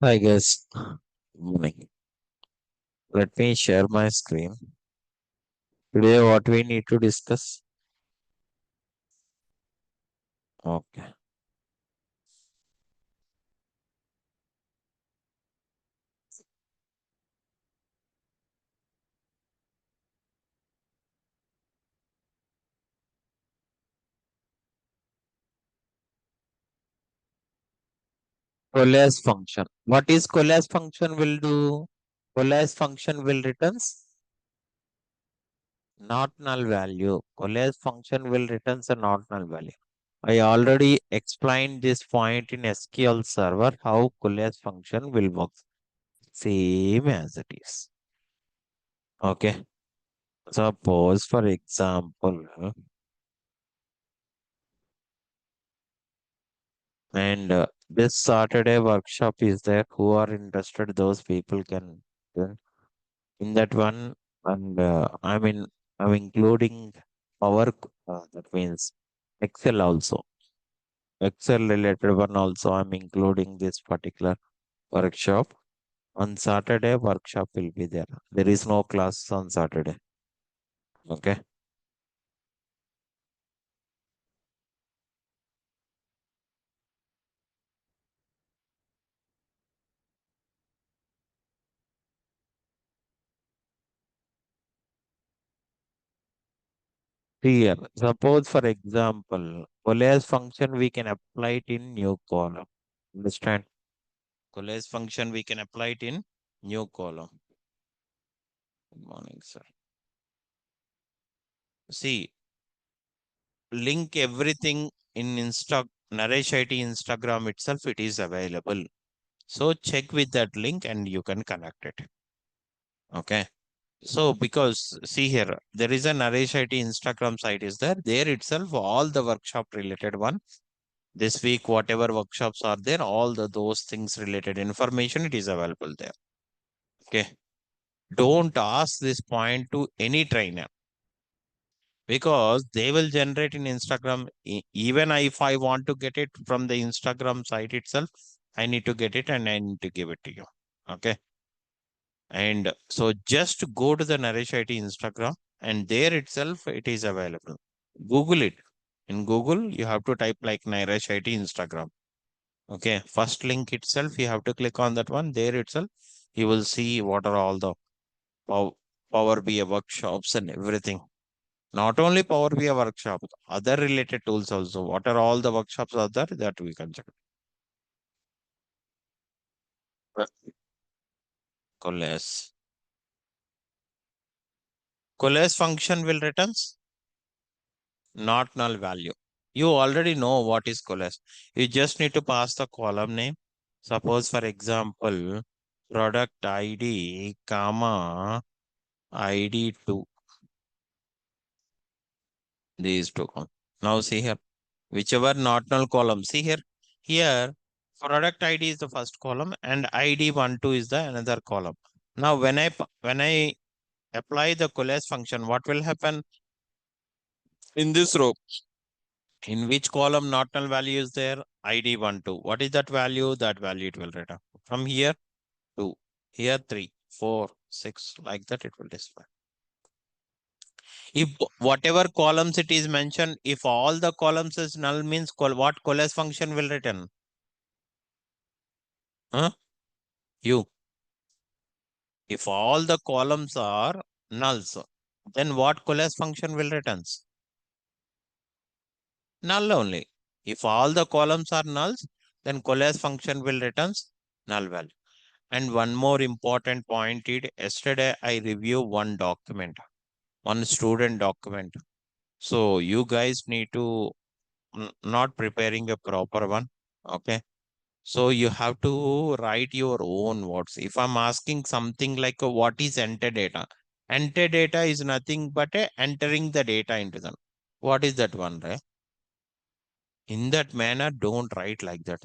Hi guys, morning. Let me share my screen. Today, what we need to discuss? Okay. Coalesce function. What is coalesce function will do? Coalesce function will returns not null value. Coalesce function will returns a not null value. I already explained this point in SQL Server how coalesce function will work. Same as it is. Okay. Suppose, for example, and this Saturday workshop is there. Who are interested, those people can join in that one. And I'm including Power. That means Excel also. Excel related one also. I'm including this particular workshop. On Saturday, workshop will be there. There is no class on Saturday. Okay. Here, suppose for example, Coalesce function we can apply it in new column. Understand? Coalesce function we can apply it in new column. Good morning, sir. See, link everything in Naresh IT Instagram itself, it is available. So check with that link and you can connect it. Okay. So because see here, there is a Naresh IT Instagram site is there. There itself, all the workshop related one. This week, whatever workshops are there, all those things related information, it is available there. Okay. Don't ask this point to any trainer because they will generate in Instagram. Even if I want to get it from the Instagram site itself, I need to get it and I need to give it to you. Okay. And so just go to the Naresh IT Instagram and there itself it is available. Google it. In Google, you have to type like Naresh IT Instagram. Okay. First link itself, you have to click on that one. There itself, you will see what are all the Pow- Power BI workshops and everything. Not only Power BI workshop, other related tools also. What are all the workshops are there that we can check. Coalesce. Coalesce function will returns not null value. You already know what is coalesce. You just need to pass the column name. Suppose for example, product ID, comma, ID2. These two. Now see here. Whichever not null column. See here. Here, product ID is the first column and ID12 is the another column. Now, when I apply the coalesce function, what will happen in this row? In which column not null value is there? ID12. What is that value? That value it will return. From here, 2. Here, 3, 4, 6. Like that, it will display. If whatever columns it is mentioned, if all the columns is null means what coalesce function will return? Huh? You. If all the columns are nulls, then what coalesce function will returns? Null only. If all the columns are nulls, then coalesce function will returns null value. And one more important point is yesterday I reviewed one document, one student document. So you guys need to not preparing a proper one. Okay. So you have to write your own words. If I'm asking something like what is enter data? Enter data is nothing but entering the data into them. What is that one, right? In that manner, don't write like that.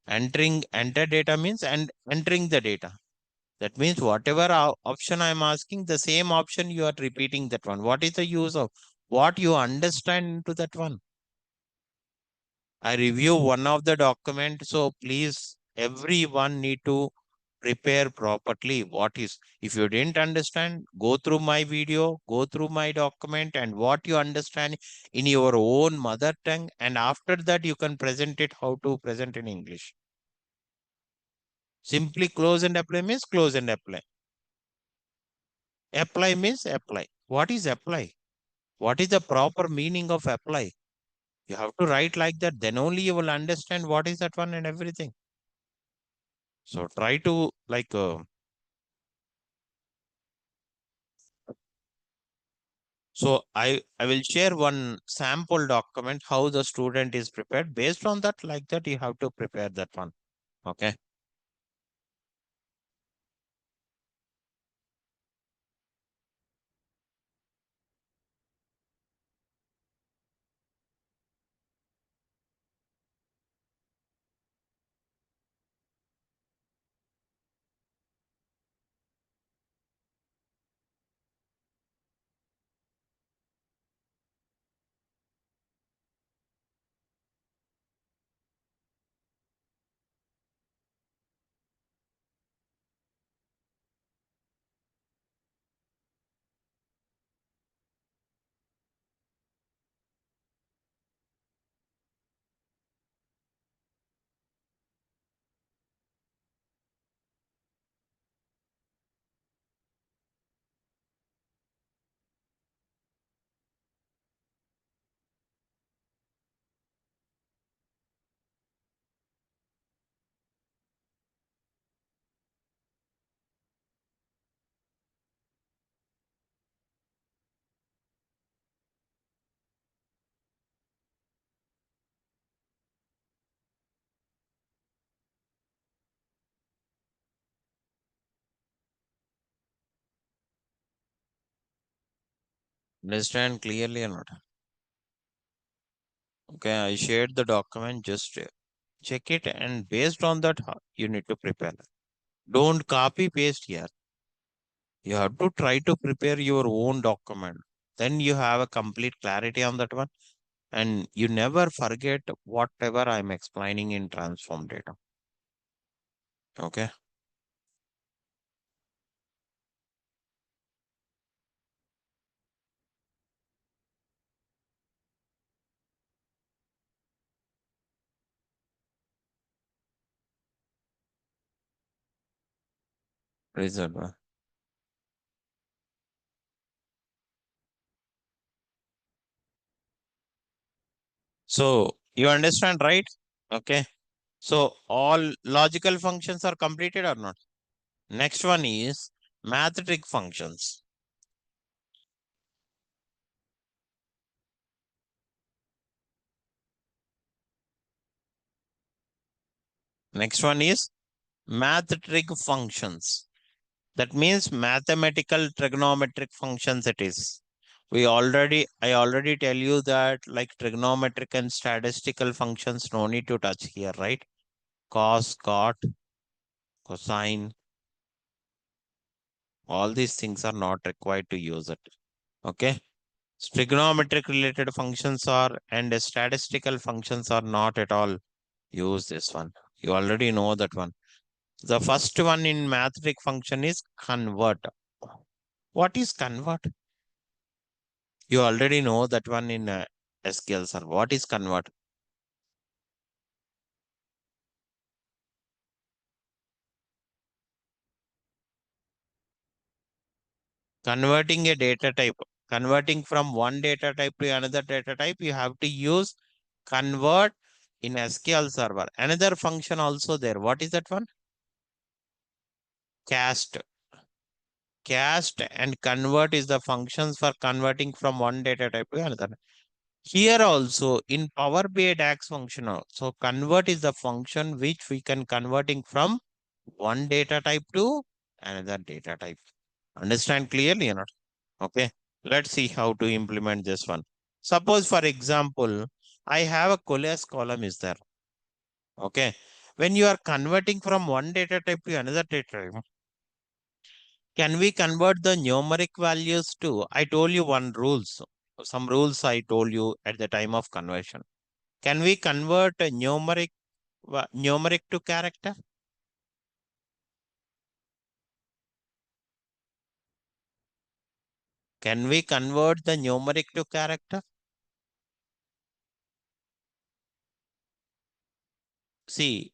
Enter data means and entering the data. That means whatever option I'm asking, the same option you are repeating that one. What is the use of what you understand into that one? I review one of the document, so please Everyone need to prepare properly. What is, if you didn't understand, go through my video, go through my document, and what you understand in your own mother tongue, and after that you can present it how to present in English. Simply close and apply means close and apply. Apply means apply. What is apply? What is the proper meaning of apply? You have to write like that. Then only you will understand what is that one and everything. So try to like. So I will share one sample document how the student is prepared. Based on that, like that, you have to prepare that one. Okay. Understand clearly or not? Okay, I shared the document. Just check it, and based on that, you need to prepare. Don't copy paste here. You have to try to prepare your own document. Then you have a complete clarity on that one, and you never forget whatever I'm explaining in transform data. Okay. Result. So you understand, right? Okay. So all logical functions are completed or not? Next one is math trick functions. Next one is math trig functions. That means mathematical trigonometric functions it is. I already tell you that like trigonometric and statistical functions no need to touch here, right? Cos, cot, cosine, all these things are not required to use it. Okay. Trigonometric related functions are and statistical functions are not at all use this one. You already know that one. The first one in mathematic function is convert. What is convert? You already know that one in SQL, sir. What is convert? Converting a data type. Converting from one data type to another data type, you have to use convert in SQL server. Another function also there. What is that one? Cast. Cast and convert is the functions for converting from one data type to another. Here also in Power BI DAX functional. So convert is the function which we can converting from one data type to another data type. Understand clearly or not? Okay. Let's see how to implement this one. Suppose for example, I have a coalesce column is there. Okay. When you are converting from one data type to another data type, can we convert the numeric values to? I told you one rules. Some rules I told you at the time of conversion. Can we convert a numeric to character? Can we convert the numeric to character? See,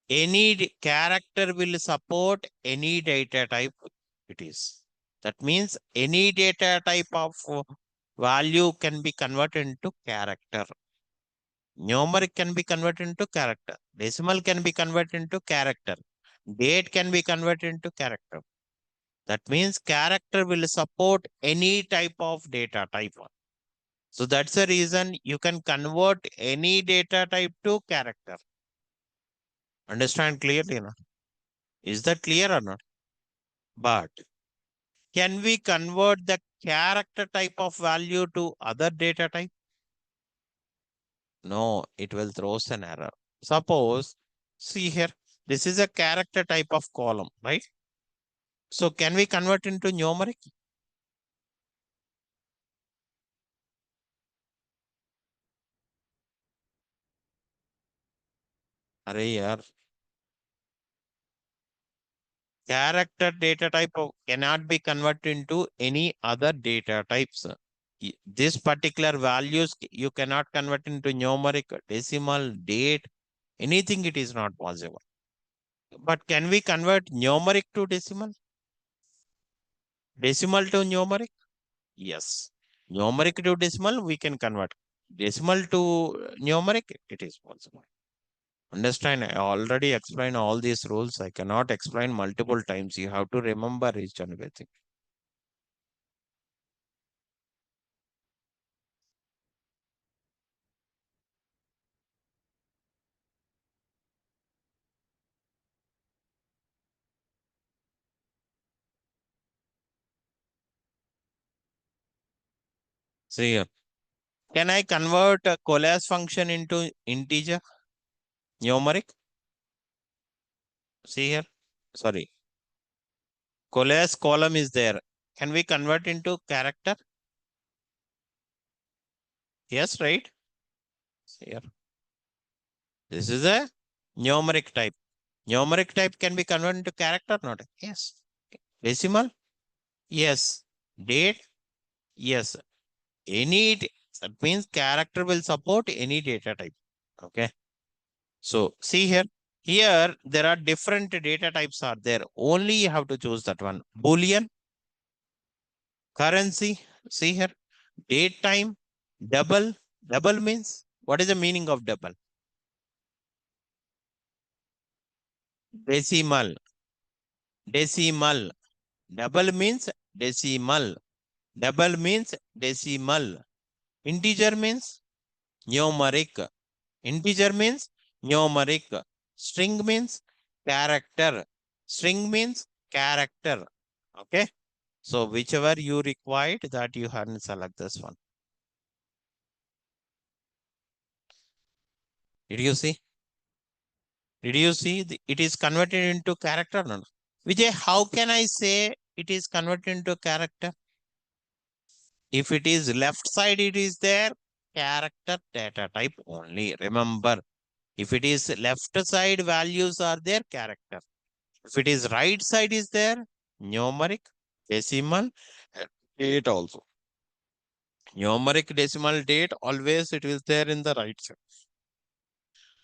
any character will support any data type it is. That means any data type of value can be converted into character. Numeric can be converted into character. Decimal can be converted into character. Date can be converted into character. That means character will support any type of data type. So that's the reason you can convert any data type to character. Understand clearly, no? Is that clear or not? But can we convert the character type of value to other data type? No, it will throw an error. Suppose, see here, this is a character type of column, right? So can we convert into numeric? अरे यार, character data type cannot be converted into any other data types. This particular values you cannot convert into numeric, decimal, date, anything it is not possible. But can we convert numeric to decimal? Decimal to numeric? Yes. Numeric to decimal, we can convert. Decimal to numeric, it is possible. Understand? I already explained all these rules. I cannot explain multiple times. You have to remember each and everything. See here. Can I convert a coalesce function into integer? Numeric? See here. Sorry. Coalesce column is there. Can we convert into character? Yes, right? See here. This is a numeric type. Numeric type can be converted into character, not? Yes. Decimal? Yes. Date? Yes. Any, that means character will support any data type. Okay. So see here. Here there are different data types are there. Only you have to choose that one. Boolean, currency. See here. Date time, double. Double means what is the meaning of double? Decimal. Decimal. Double means decimal. Double means decimal. Integer means numeric. Integer means numeric. String means character. String means character. Okay. So whichever you required that you can select this one. Did you see? Did you see? It is converted into character? No. Vijay, how can I say it is converted into character? If it is left side, it is there, character data type only. Remember, if it is left side, values are there, character. If it is right side is there, numeric, decimal, date also. Numeric, decimal, date, always it is there in the right side.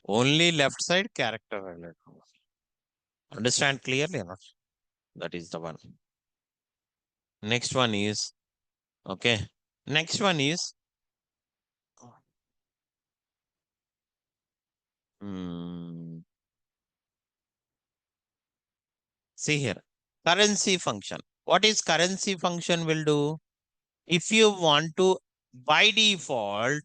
Only left side, character. Understand clearly or not? That is the one. Next one is, okay. Next one is, hmm, see here, currency function. What is currency function will do? If you want to, by default,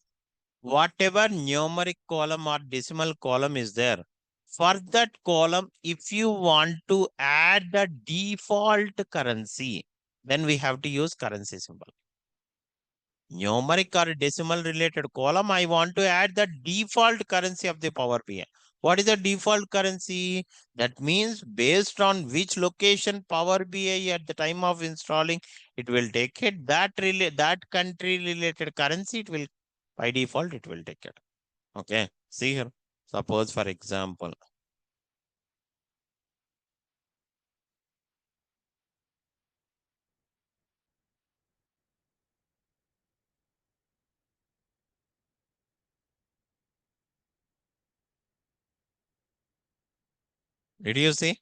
whatever numeric column or decimal column is there, for that column, if you want to add the default currency, then we have to use currency symbol. Numeric or decimal related column, I want to add the default currency of the Power BI. What is the default currency? That means based on which location Power BI at the time of installing, it will take it. That country related currency, it will, by default, it will take it. Okay. See here. Suppose for example, Did you see?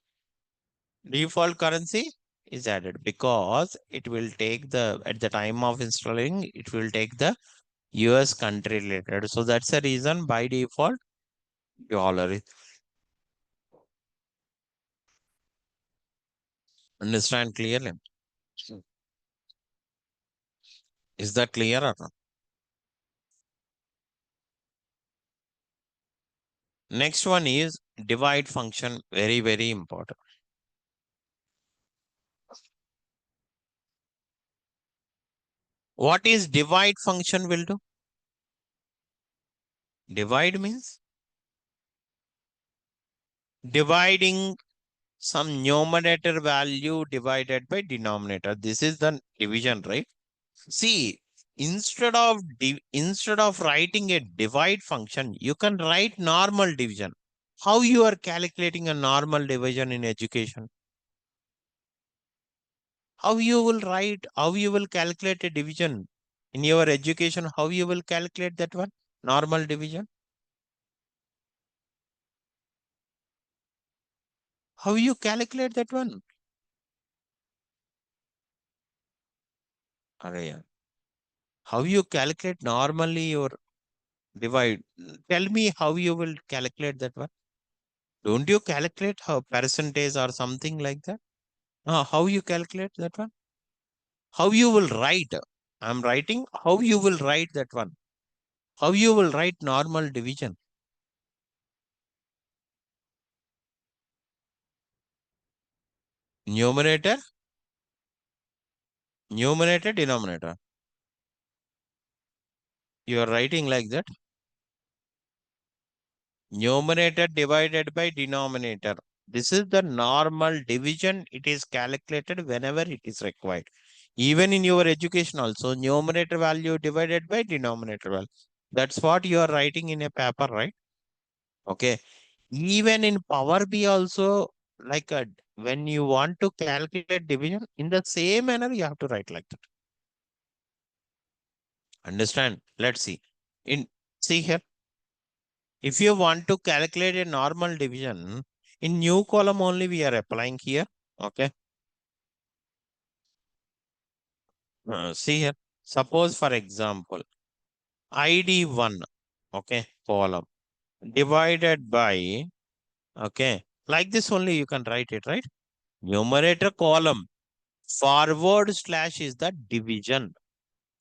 Default currency is added because it will take the, at the time of installing, it will take the US country related. So that's the reason by default dollar is. Understand clearly? Is that clear or not? Next one is divide function. Very, very important. What is divide function will do? Divide means dividing some numerator value divided by denominator. This is the division, right? See, instead of writing a divide function, you can write normal division. How you are calculating a normal division in education? How you will write? How you will calculate a division in your education? How you will calculate that one? Normal division. How you calculate that one? Arey, how you calculate normally your divide? Tell me how you will calculate that one. Don't you calculate how percentage or something like that? How you calculate that one? How you will write? I'm writing. How you will write that one? How you will write normal division? Numerator, numerator, denominator. You are writing like that. Numerator divided by denominator. This is the normal division. It is calculated whenever it is required. Even in your education also, numerator value divided by denominator value. That's what you are writing in a paper, right? Okay. Even in Power BI also, like when you want to calculate division, in the same manner, you have to write like that. Understand? Let's see. In See here, if you want to calculate a normal division, in new column only we are applying here. Okay. See here. Suppose for example, ID1, okay, column divided by, okay, like this only you can write it, right? Numerator column forward slash is the division.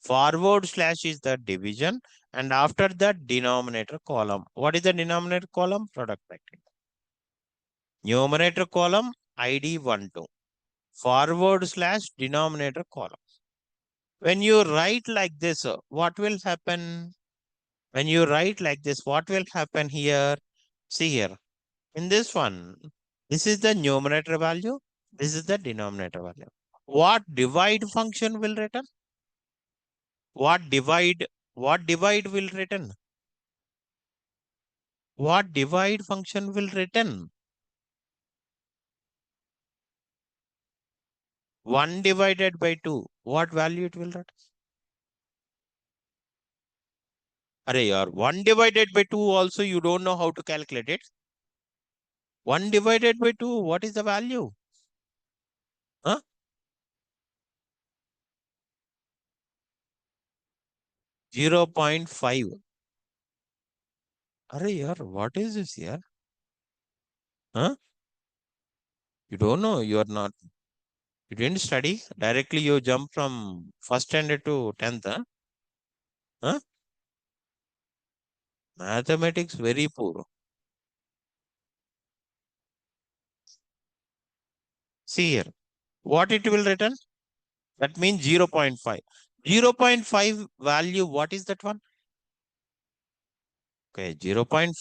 Forward slash is the division. And after that denominator column. What is the denominator column? Product factor. Numerator column ID12. Forward slash denominator column. When you write like this, what will happen? When you write like this, what will happen here? See here. In this one, this is the numerator value. This is the denominator value. What divide function will return? What divide? What divide will return? What divide function will return? 1 divided by 2. What value it will return? Array, or 1 divided by 2 also you don't know how to calculate it. 1 divided by 2, what is the value? Huh? 0.5. Array, yaar, what is this here? Huh? You don't know. You are not. You didn't study. Directly you jump from first standard to 10th. Huh? Huh? Mathematics very poor. See here. What it will return? That means 0.5. 0.5 value. What is that one? Okay. 0.5.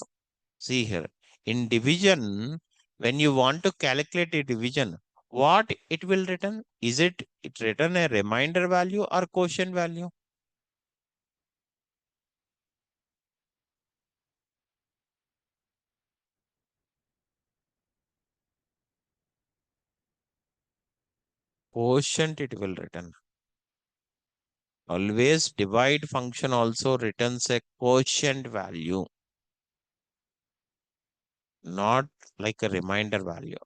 See here. In division, when you want to calculate a division, what it will return? Is it return a remainder value or quotient value? Quotient it will return. Always divide function also returns a quotient value. not like a reminder value.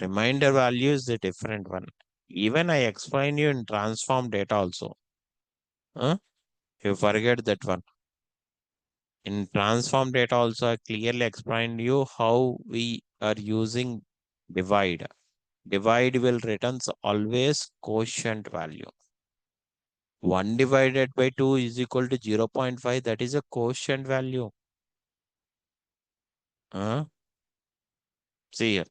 Reminder value is a different one. Even I explain you in transform data also. Huh? You forget that one. In transform data also, I clearly explained you how we are using divide. Divide will returns always quotient value. 1 divided by 2 is equal to 0.5. That is a quotient value. See here.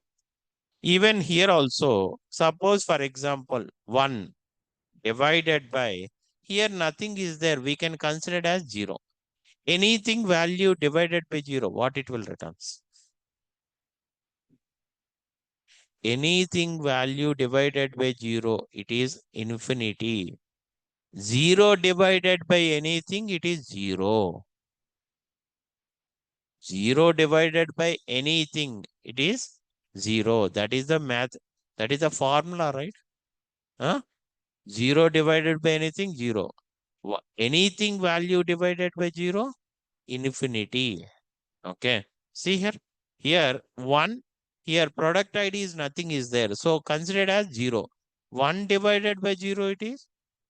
Even here also, suppose for example, 1 divided by, here nothing is there. We can consider it as 0. Anything value divided by 0, what it will returns? Anything value divided by 0, it is infinity. 0 divided by anything, it is 0. 0 divided by anything, it is 0. That is the math. That is the formula, right? Huh? 0 divided by anything, 0. Anything value divided by 0, infinity. Okay. See here. Here, 1. Here, product ID is nothing is there. So, considered as 0. 1 divided by 0, it is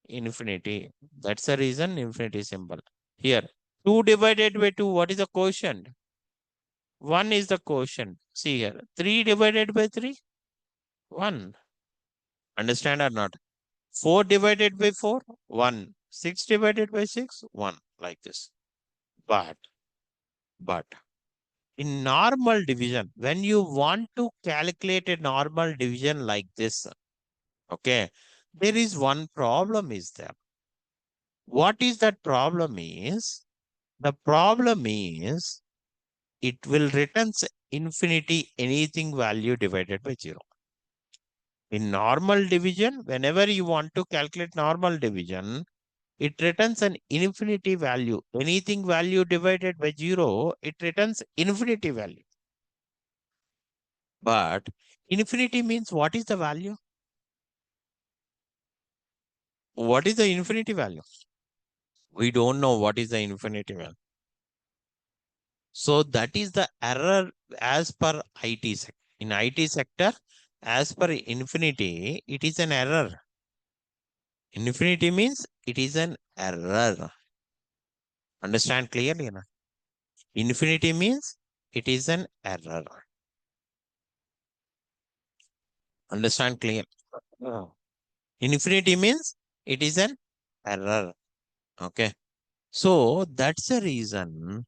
infinity. That's the reason infinity symbol. Here, 2 divided by 2, what is the quotient? 1 is the quotient. See here. 3 divided by 3, 1. Understand or not? 4 divided by 4, 1. 6 divided by 6, 1. Like this. But in normal division, when you want to calculate a normal division like this, okay, there is one problem is there. What is that problem is? The problem is it will returns infinity anything value divided by 0. In normal division, whenever you want to calculate normal division, it returns an infinity value. Anything value divided by 0, it returns infinity value. But infinity means what is the value? What is the infinity value? We don't know what is the infinity value. So that is the error as per IT sector. In IT sector, as per infinity, it is an error. Infinity means it is an error. Understand clearly? Na? Infinity means it is an error. Understand clear? Infinity means it is an error. Okay. So that's the reason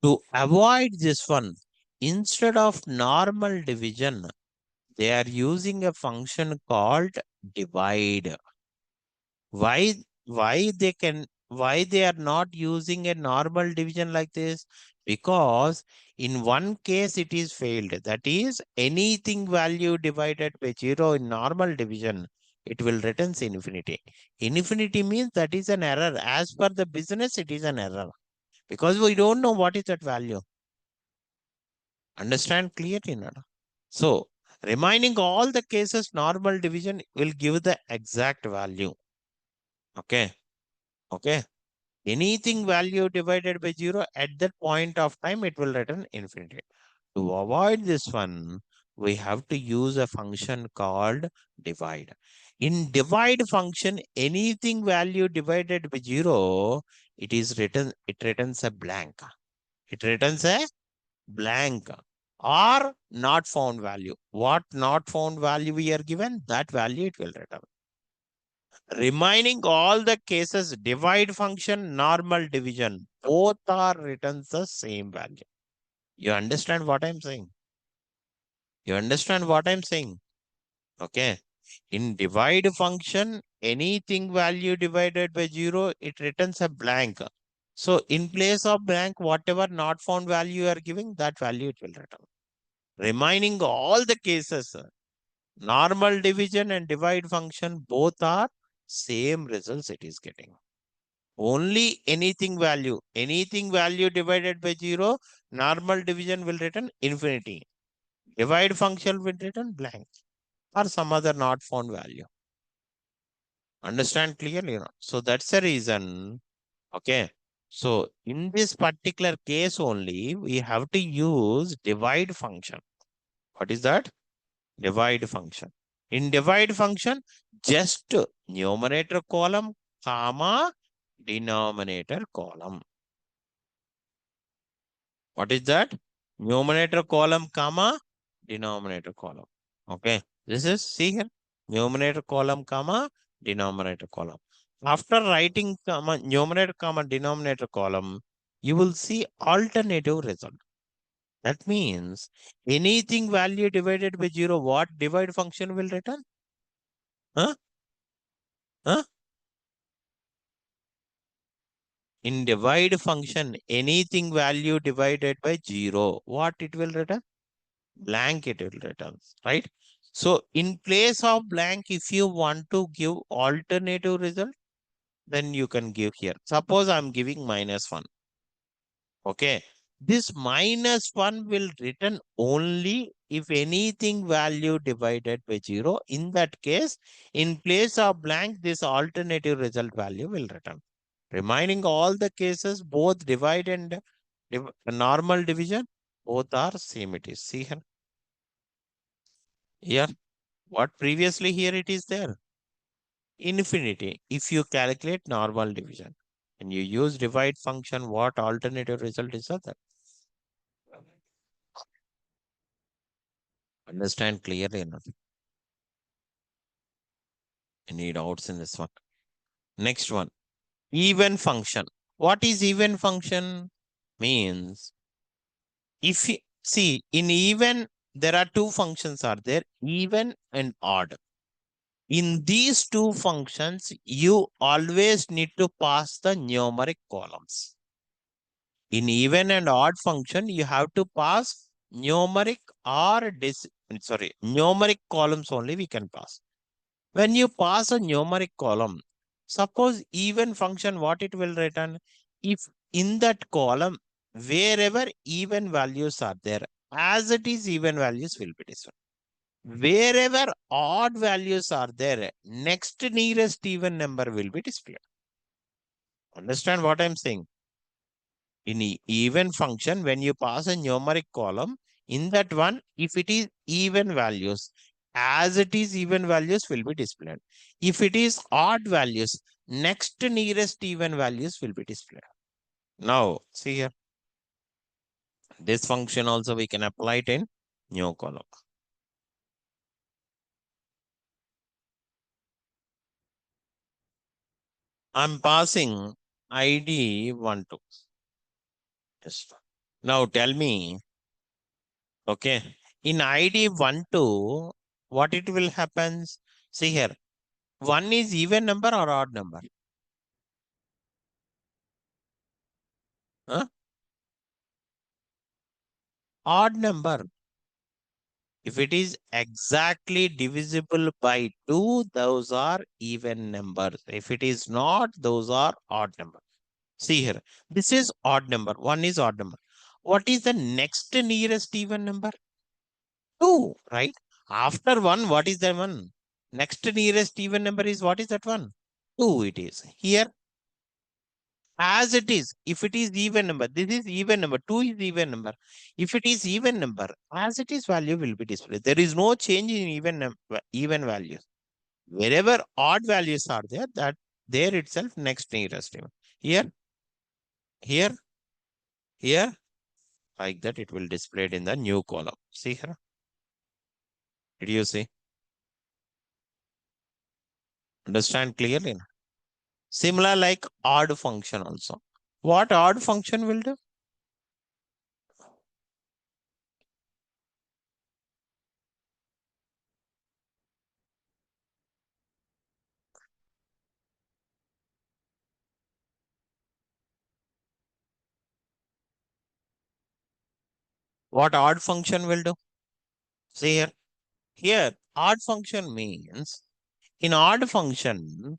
to avoid this one. Instead of normal division, they are using a function called divide. Why why they are not using a normal division like this? Because in one case it is failed. That is anything value divided by 0 in normal division, it will return infinity. Infinity means that is an error. As per the business, it is an error. Because we don't know what is that value. Understand clearly, Nana? So, remaining all the cases, normal division will give the exact value. Okay. Okay. Anything value divided by 0 at that point of time, it will return infinity. To avoid this one, we have to use a function called divide. In divide function, anything value divided by 0, it returns a blank. It returns a blank or not found value. What not found value we are given, that value it will return. Remaining all the cases, divide function, normal division, both are returns the same value. You understand what I'm saying? You understand what I'm saying? Okay. In divide function, anything value divided by 0, it returns a blank. So in place of blank, whatever not found value you are giving, that value it will return. Remaining all the cases, normal division and divide function, both are same results it is getting. Only anything value divided by 0, normal division will return infinity. Divide function will return blank or some other not found value. Understand clearly? No? So that's the reason. Okay. So in this particular case only, we have to use divide function. What is that? Divide function. In divide function, just numerator column, comma, denominator column. What is that? Numerator column, comma, denominator column. Okay. This is, see here, numerator column, comma, denominator column. After writing comma, numerator, comma, denominator column, you will see alternative result. That means anything value divided by 0, what divide function will return? Huh? Huh? In divide function, anything value divided by 0, what it will return? Blank it will return, right? So in place of blank, if you want to give alternative result, then you can give here. Suppose I'm giving -1. Okay. This -1 will return only if anything value divided by 0. In that case, in place of blank, this alternative result value will return. Remaining all the cases, both divide and normal division, both are same. It is. See here. Here, what previously here it is there? Infinity. If you calculate normal division and you use divide function, what alternative result is that? Understand clearly enough. Any doubts in this one? Next one, even function. What is even function? Means if you see in even, there are two functions are there, even and odd. In these two functions, you always need to pass the numeric columns. In even and odd function, you have to pass numeric or numeric columns only we can pass. When you pass a numeric column, suppose even function, what it will return? If in that column, wherever even values are there, as it is even values will be displayed. Wherever odd values are there, next nearest even number will be displayed. Understand what I'm saying? In even function, when you pass a numeric column, in that one, if it is even values, as it is even values will be displayed. If it is odd values, next nearest even values will be displayed. Now, see here, this function also we can apply it in new column. I'm passing ID 1, 2. Yes. Now tell me, okay, in ID 1, 2, what it will happen? See here, 1 is even number or odd number? Huh? Odd number. If it is exactly divisible by 2, those are even numbers. If it is not, those are odd number. See here, this is odd number. 1 is odd number. What is the next nearest even number? 2, right? After 1, what is the 1? Next nearest even number is, what is that one? 2 it is. Here, as it is, if it is even number, this is even number, 2 is even number. If it is even number, as it is value will be displayed. There is no change in even values. Wherever odd values are there, that there itself next nearest even. Here, here, here, like that it will displayed in the new column. See here, did you see? Understand clearly? Similar like odd function also. What odd function will do? What odd function will do? See here. Here, odd function means in odd function,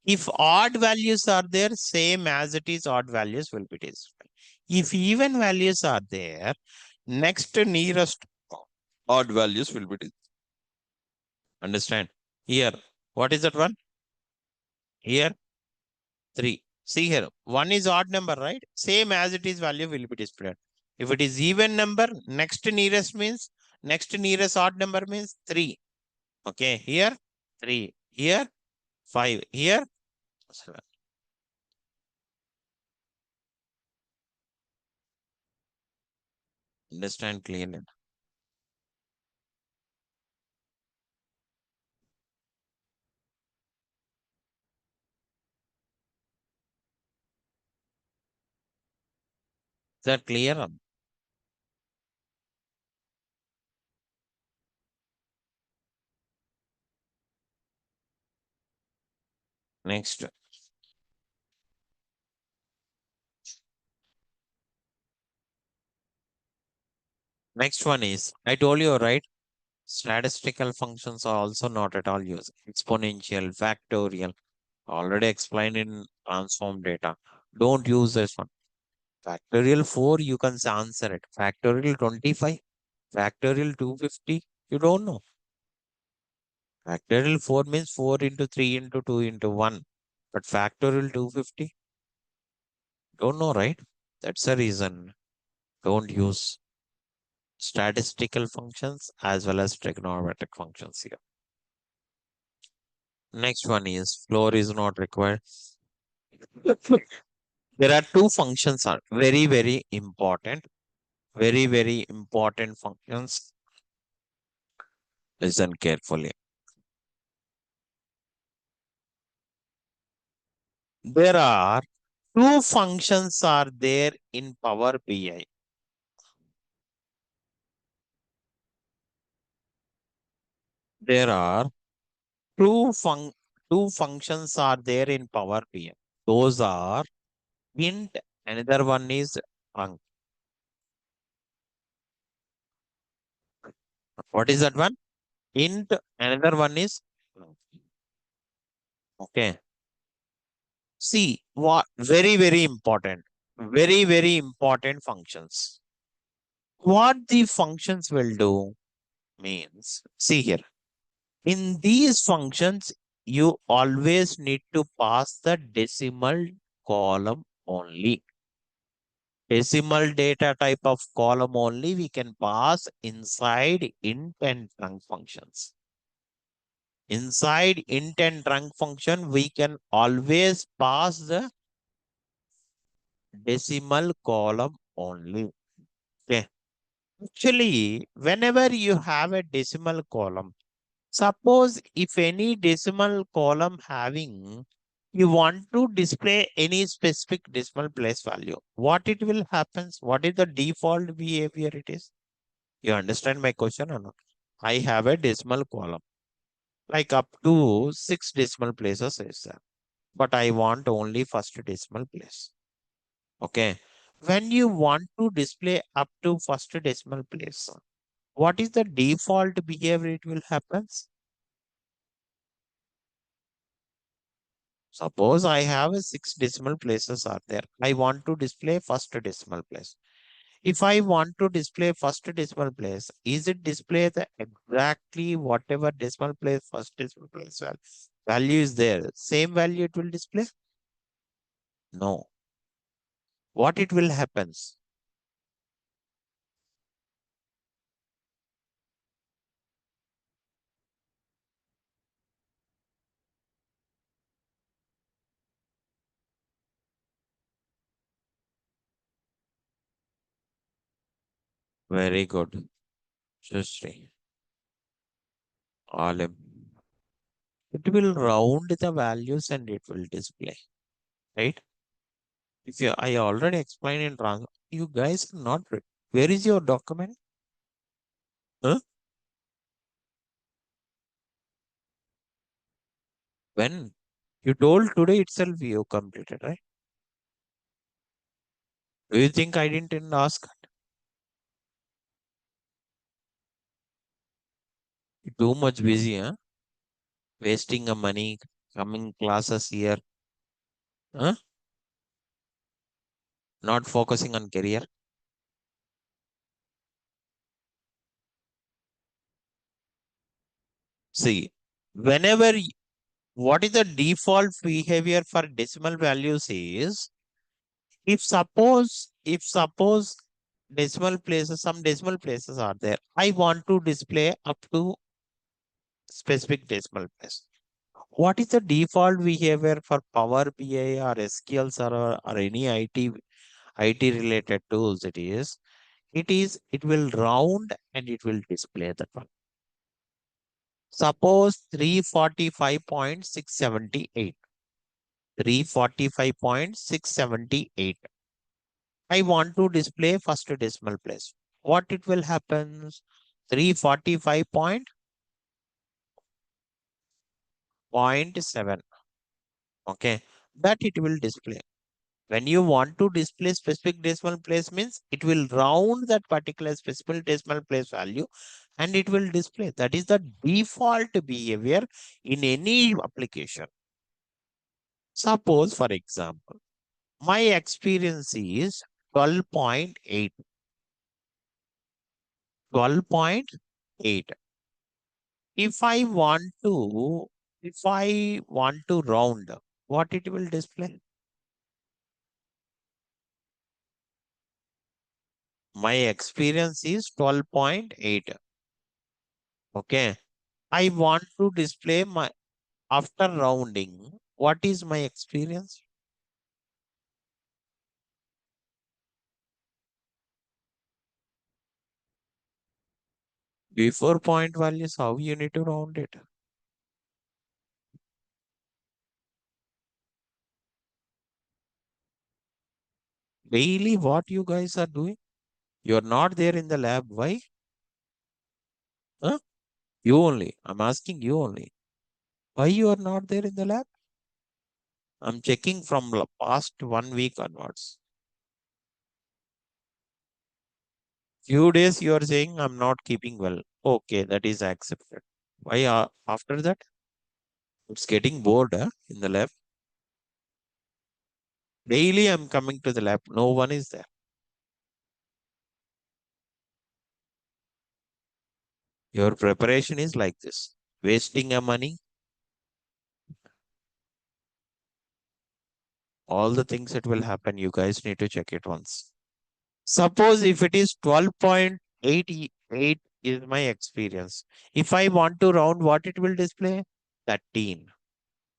if odd values are there, same as it is, odd values will be displayed. If even values are there, next nearest odd values will be displayed. Understand? Here, what is that one? Here, 3. See here, 1 is odd number, right? Same as it is value will be displayed. If it is even number, next nearest odd number means 3. Okay, here 3, here 5, here 7. Understand clearly? Is that clear? Next, next one is, I told you, right? Statistical functions are also not at all used. Exponential, factorial, already explained in transform data. Don't use this one. Factorial 4, you can answer it. Factorial 25, factorial 250, you don't know. Factorial 4 means 4 into 3 into 2 into 1. But factorial 250, don't know, right? That's the reason. Don't use statistical functions as well as trigonometric functions here. Next one is floor is not required. There are two functions are very, very important. Very, very important functions. Listen carefully. There are two functions are there in Power BI. There are two two functions are there in Power BI. Those are int, another one is func. What is that one? Int, another one is func. Okay. See what very important. Very important functions. What the functions will do means, see here. In these functions, you always need to pass the decimal column only. Decimal data type of column only we can pass inside int and trunc functions. Inside int and trunc function, we can always pass the decimal column only. Okay. Actually, whenever you have a decimal column, suppose if any decimal column having, you want to display any specific decimal place value, what it will happen? What is the default behavior it is? You understand my question or not? I have a decimal column, like up to 6 decimal places is there, but I want only first decimal place. Okay. When you want to display up to first decimal place, what is the default behavior it will happen? Suppose I have a 6 decimal places are there. I want to display first decimal place. If I want to display first decimal place, is it display the exactly whatever decimal place, first decimal place value is there? Same value it will display? No. What it will happens? Very good. Srishti. Alim. It will round the values and it will display. Right? If you I already explained in trans, you guys are not where is your document? Huh? When you told today itself you completed, right? Do you think I didn't ask? Too much busy, huh? Wasting of money, coming classes here, huh? Not focusing on career. See, whenever what is the default behavior for decimal values is, if suppose decimal places, some decimal places are there, I want to display up to specific decimal place. What is the default behavior for Power BI or SQL Server or any IT related tools? It will round and it will display that one. Suppose 345.678. 345.678. I want to display first decimal place. What it will happen? 345.7. Okay. That it will display. When you want to display specific decimal place means it will round that particular specific decimal place value and it will display. That is the default behavior in any application. Suppose, for example, my experience is 12.8. 12.8. If I want to, if I want to round, what it will display? My experience is 12.8. Okay. I want to display my after rounding. What is my experience? Before point values, how you need to round it? Daily, what you guys are doing? You're not there in the lab. Why? Huh? You only. I'm asking you only. Why you are not there in the lab? I'm checking from past 1 week onwards. Few days you are saying I'm not keeping well. Okay, that is accepted. Why after that? It's getting bored in the lab. Daily I'm coming to the lab. No one is there. Your preparation is like this. Wasting a money, all the things that will happen, you guys need to check it once. Suppose if it is 12.88 is my experience. If I want to round, what it will display? 13.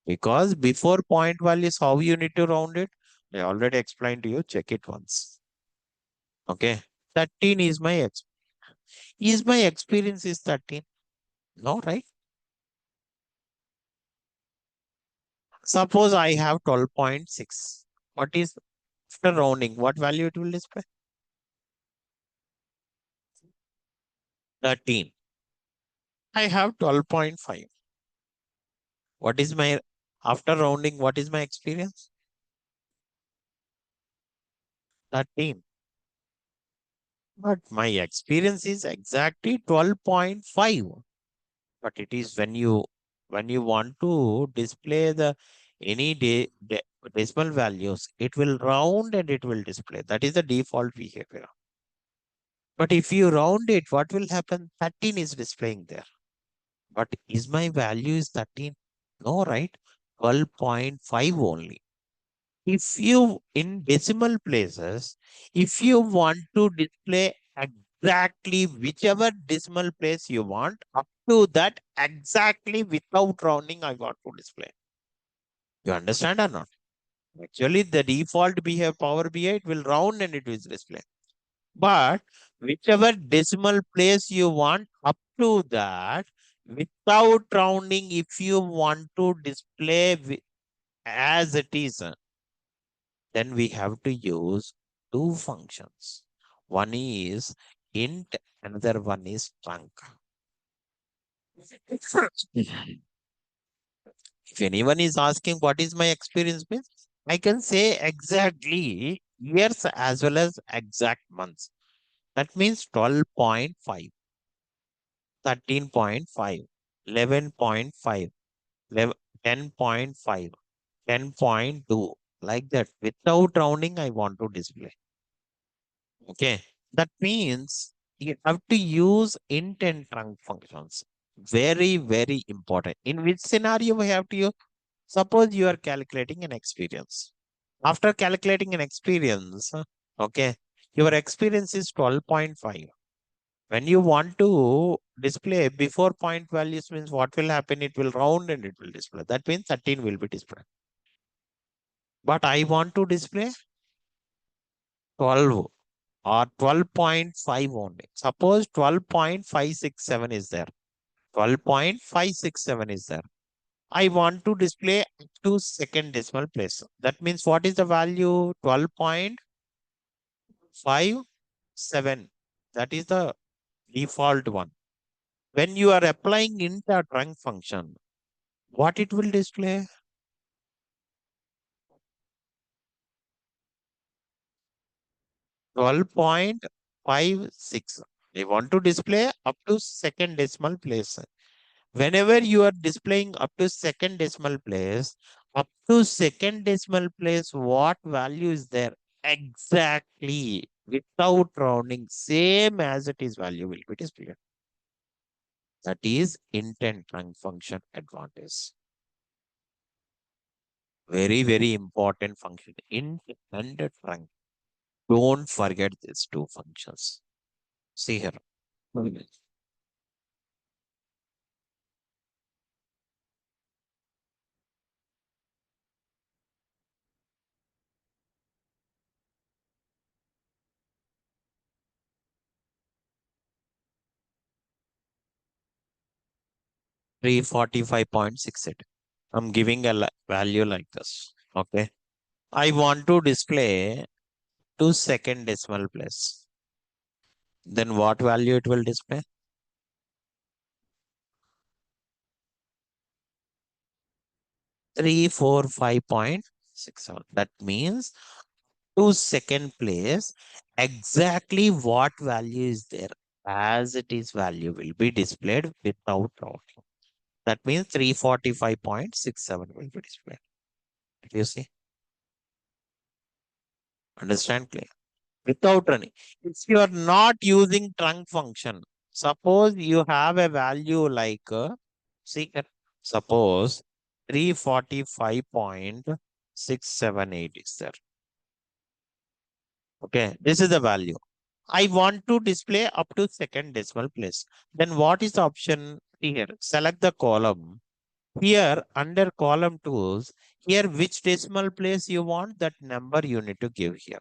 Because before point values, how you need to round it? I already explained to you. Check it once. Okay. 13 is my experience is 13. No, right? Suppose I have 12.6. What is after rounding? What value it will display? 13. I have 12.5. What is my, after rounding, what is my experience? 13. But my experience is exactly 12.5. But it is when you want to display the any decimal values, it will round and it will display. That is the default behavior. But if you round it, what will happen? 13 is displaying there. But is my value is 13? No, right? 12.5 only. If you in decimal places, if you want to display exactly whichever decimal place you want, up to that exactly without rounding, I want to display. You understand or not? Actually, the default behave Power BI, it will round and it will display. But whichever decimal place you want, up to that, without rounding, if you want to display as it is, then we have to use two functions. One is int, another one is trunc. If anyone is asking what is my experience means, I can say exactly years as well as exact months. That means 12.5, 13.5, 11.5, 10.5, 10.2, like that. Without rounding, I want to display. Okay. That means you have to use int and trunc functions. Very, very important. In which scenario we have to use? Suppose you are calculating an experience. After calculating an experience, okay, your experience is 12.5. When you want to display before point values means what will happen? It will round and it will display. That means 13 will be displayed. But I want to display 12 or 12.5 only. Suppose 12.567 is there. 12.567 is there. I want to display up to second decimal place. That means what is the value? 12.57. That is the default one. When you are applying inter trunc function, what it will display? 12.56. I want to display up to second decimal place. Whenever you are displaying up to second decimal place, up to second decimal place, what value is there? Exactly. Without rounding, same as it is value will be displayed. That is intent trunc function advantage. Very, very important function. Int and trunc. Don't forget these two functions. See here. 345.68. I'm giving a value like this. Okay. I want to display to second decimal place. Then what value it will display? 345.67. That means to second place, exactly what value is there as it is value will be displayed without routing. That means 345.67 will be displayed. Did you see? Understand clear? Without running. If you are not using trunc function, suppose you have a value like, see, suppose 345.678 is there. Okay, this is the value. I want to display up to second decimal place. Then what is the option here? Select the column. Here under column tools, here which decimal place you want, that number you need to give here.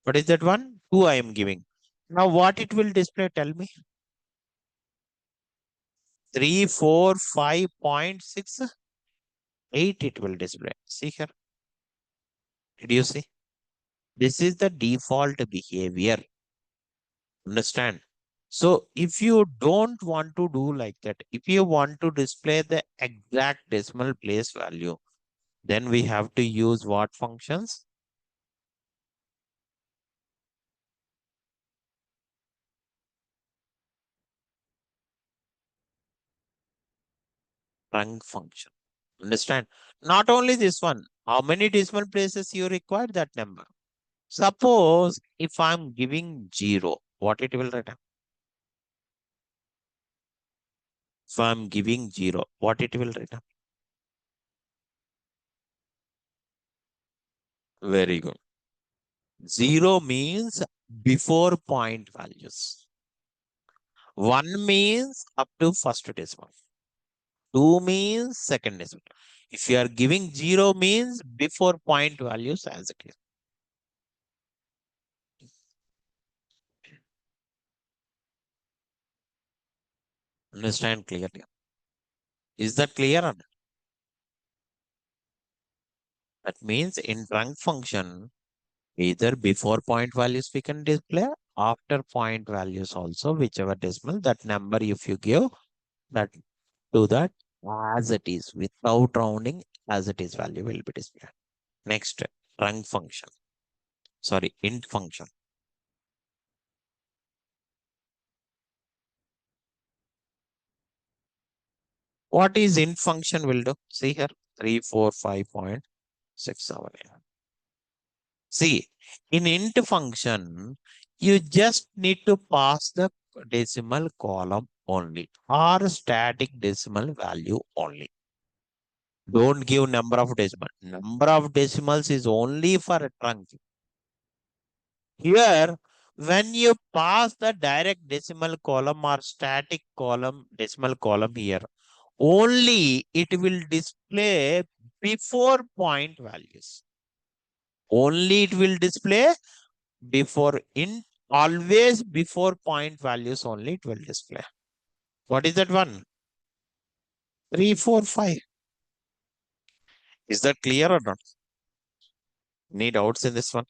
What is that one? 2 I am giving. Now what it will display? Tell me. 345.68 it will display. See here. Did you see? This is the default behavior. Understand? So if you don't want to do like that, if you want to display the exact decimal place value, then we have to use what functions? Trunc function. Understand? Not only this one, how many decimal places you require that number. Suppose if I'm giving 0, what it will return? If I'm giving 0, what it will return? Very good. 0 means before point values. 1 means up to first decimal. 2 means second decimal. If you are giving 0 means before point values as it is. Understand clearly? Is that clear? Or not? That means in trunc function, either before point values we can display, after point values also, whichever decimal, that number if you give, that do that as it is, without rounding, as it is value will be displayed. Next, trunc function. Sorry, int function. What is int function will do? See here, 345.67. See, in int function, you just need to pass the decimal column only or static decimal value only. Don't give number of decimal. Number of decimals is only for a trunk. Here, when you pass the direct decimal column or static column, decimal column here, only it will display before point values. Only it will display before in always before point values only it will display. What is that one? 3, 4, 5. Is that clear or not? Any doubts in this one?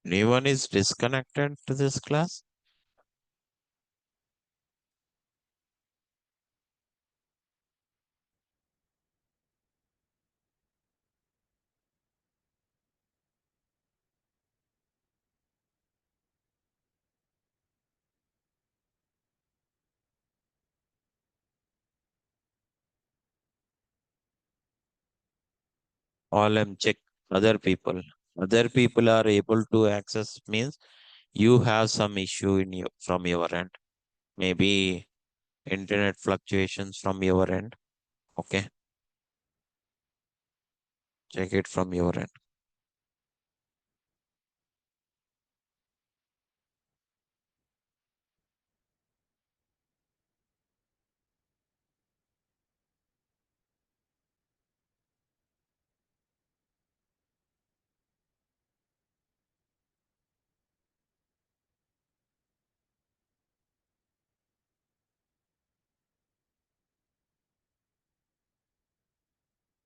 Anyone is disconnected to this class? All I'm check other people. Other people are able to access means you have some issue in your from your end. Maybe internet fluctuations from your end. Okay, check it from your end.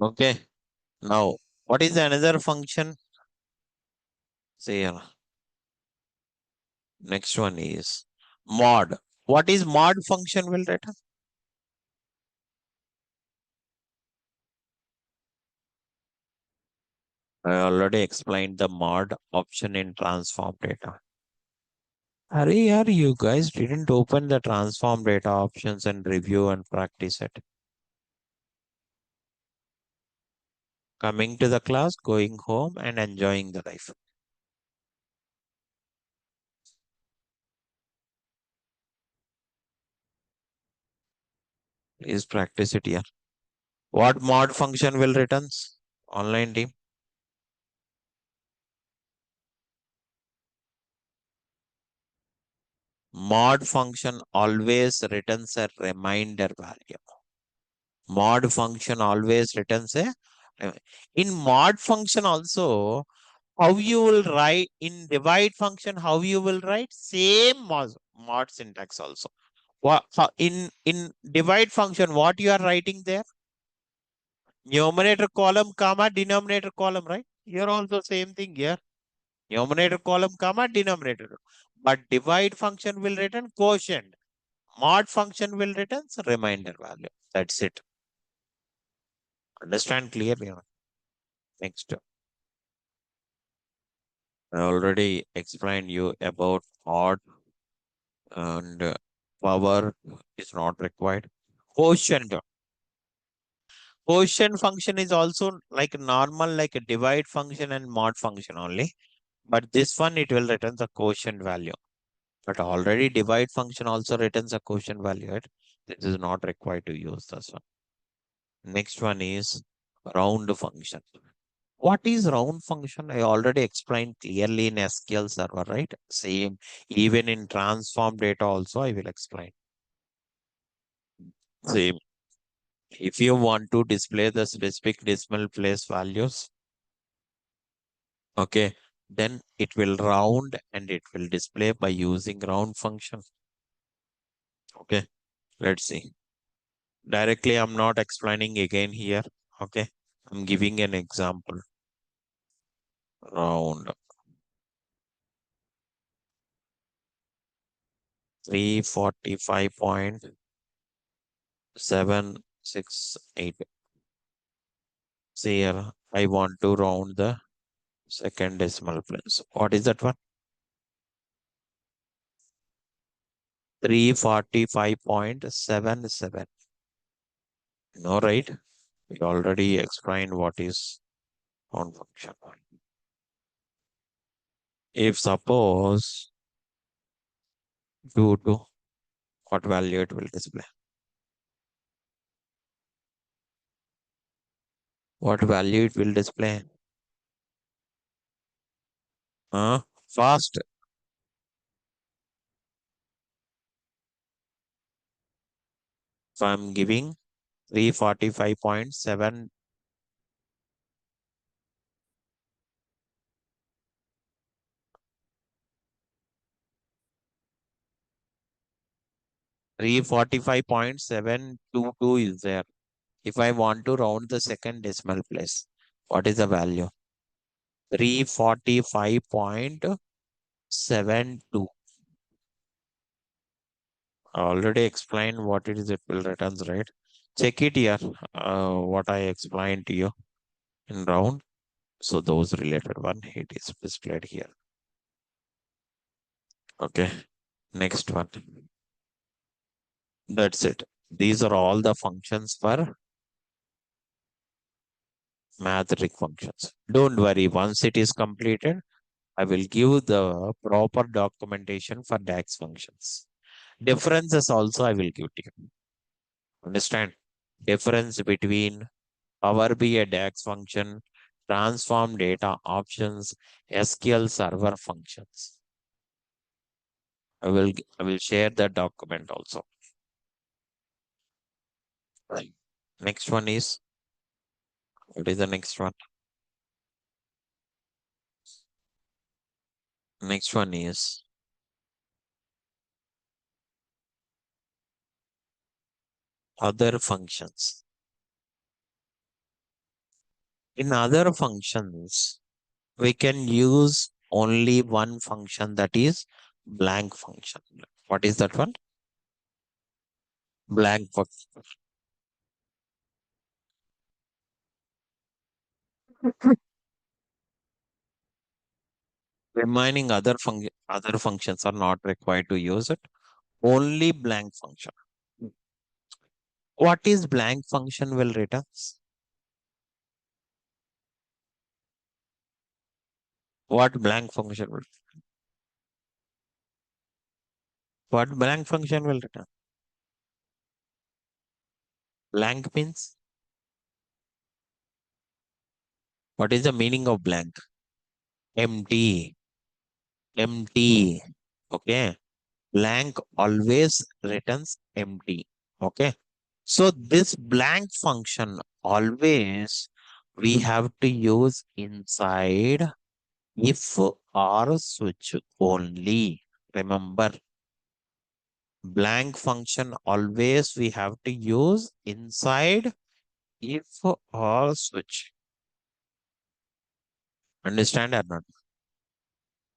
Okay, now what is another function? Say next one is mod. What is mod function will return? I already explained the mod option in transform data. Hurry, hurry, you guys didn't open the transform data options and review and practice it. Coming to the class, going home and enjoying the life. Please practice it here. What mod function will returns? Online team. Mod function always returns a reminder value. Mod function always returns a in mod function also how you will write in divide function how you will write same mod syntax also. What in divide function what you are writing there? Numerator column comma denominator column, right? Here also same thing here. Numerator column comma denominator. But divide function will return quotient. Mod function will return remainder value. That's it. Understand clearly? Next. I already explained you about odd and power is not required. Quotient. Quotient function is also like normal, like a divide function and mod function only. But this one, it will return the quotient value. But already divide function also returns a quotient value, right? This is not required to use this one. Next one is round function. What is round function? I already explained clearly in SQL Server, right? Same. Even in transform data also, I will explain. Same. If you want to display the specific decimal place values, okay, then it will round and it will display by using round function. Okay, let's see. Directly, I'm not explaining again here. Okay, I'm giving an example. Round 345.768. See here, I want to round the second decimal place. What is that one? 345.77. No, right? We already explained what is on function. If suppose due to what value it will display? What value it will display? Fast. So I'm giving 345.7, 345.722 is there. If I want to round the second decimal place, what is the value? 345.72. I already explained what it is, it will returns, right? Check it here, what I explained to you in round. So those related one, it is displayed here. Okay, next one. That's it. These are all the functions for math functions. Don't worry, once it is completed, I will give the proper documentation for DAX functions. Differences also I will give to you. Understand? Difference between Power BI DAX function, transform data options, SQL server functions. I will share the document also. Right. Next one is, what is the next one? Next one is other functions. In other functions, we can use only one function, that is blank function. What is that one? Blank function. Remaining other functions are not required to use it. Only blank function. What is blank function will return? What blank function will? What blank function will return? Blank means, what is the meaning of blank? Empty. Empty. Okay. Blank always returns empty. Okay. So this blank function always we have to use inside if or switch only. Remember, blank function always we have to use inside if or switch. Understand or not?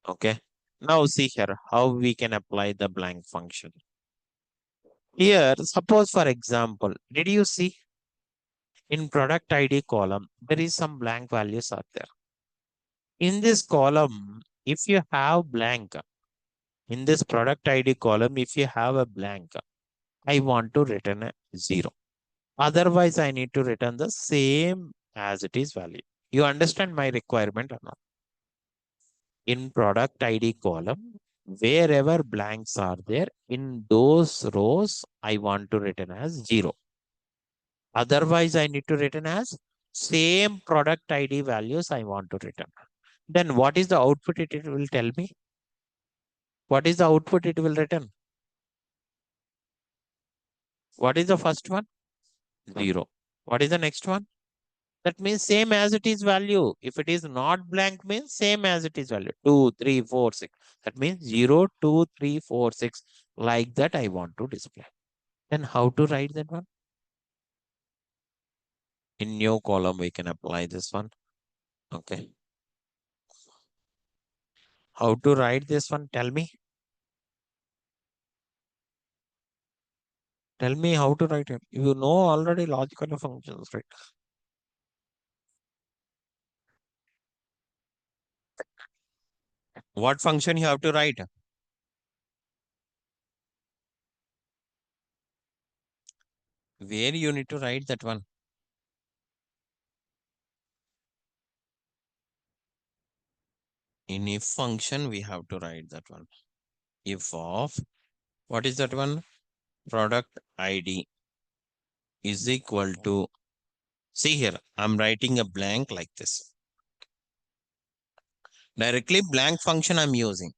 Okay. Now see here how we can apply the blank function. Here, suppose for example, did you see in product ID column, there is some blank values are there. In this column, if you have blank, in this product ID column, if you have a blank, I want to return a 0. Otherwise, I need to return the same as it is value. You understand my requirement or not? In product ID column, wherever blanks are there, in those rows, I want to return as 0. Otherwise, I need to return as same product ID values I want to return. Then what is the output it will tell me? What is the output it will return? What is the first one? 0. What is the next one? That means same as it is value. If it is not blank means same as it is value. 2, 3, 4, 6. That means 0, 2, 3, 4, 6. Like that I want to display. Then how to write that one? In new column we can apply this one. Okay. How to write this one? Tell me. Tell me how to write it. You know already logical functions, right? What function you have to write? Where you need to write that one? In if function, we have to write that one. If of, what is that one? Product ID is equal to, see here, I'm writing a blank like this. Directly blank function I'm using.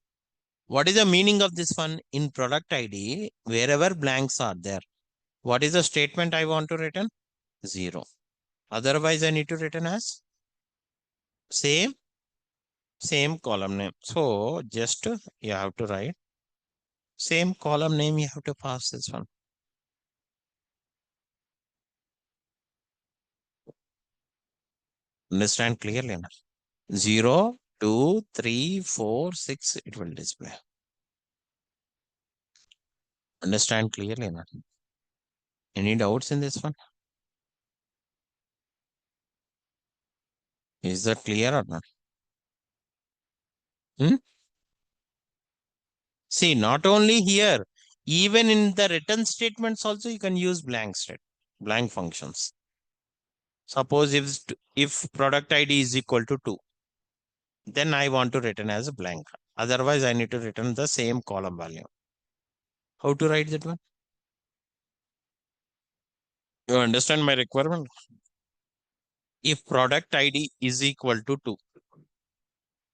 What is the meaning of this one? In product ID, wherever blanks are there, what is the statement I want to return? 0. Otherwise, I need to return as same, same column name. So just you have to write same column name. You have to pass this one. Understand clearly enough? 0, 2, 3, 4, 6, it will display. Understand clearly enough? Any doubts in this one? Is that clear or not? Hmm? See, not only here, even in the return statements also you can use blank functions. Suppose if product ID is equal to 2, then I want to return as a blank. Otherwise, I need to return the same column value. How to write that one? You understand my requirement? If product ID is equal to 2,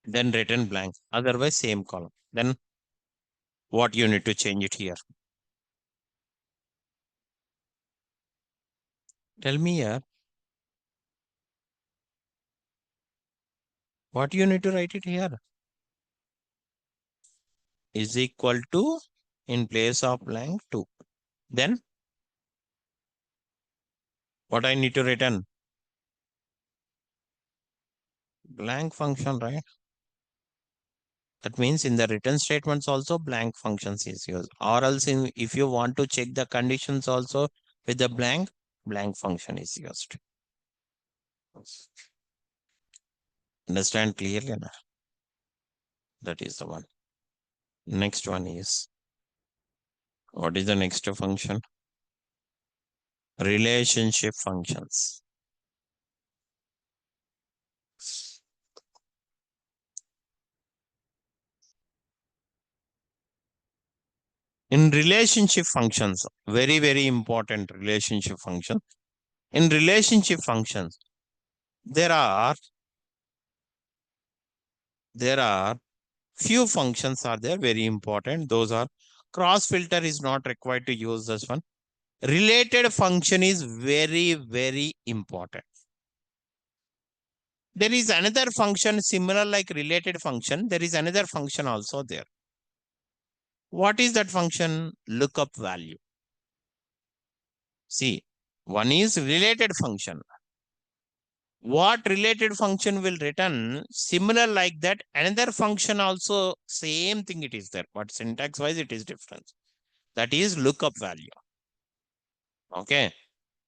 then return blank. Otherwise, same column. Then what you need to change it here? Tell me here. What you need to write it here? Is equal to, in place of blank, 2. Then what I need to return? Blank function, right? That means in the return statements also blank functions is used. Or else if you want to check the conditions also with the blank function is used. Understand clearly enough? That is the one. Next one is, what is the next function? Relationship functions. In relationship functions, very, very important relationship function. In relationship functions, there are few functions are there, very important. Those are cross filter is not required to use this one. Related function is very, very important. There is another function similar like related function. There is another function also there. What is that function? Lookup value. See, one is related function. What related function will return? Similar like that, another function also same thing it is there, but syntax wise it is different. That is lookup value. Okay.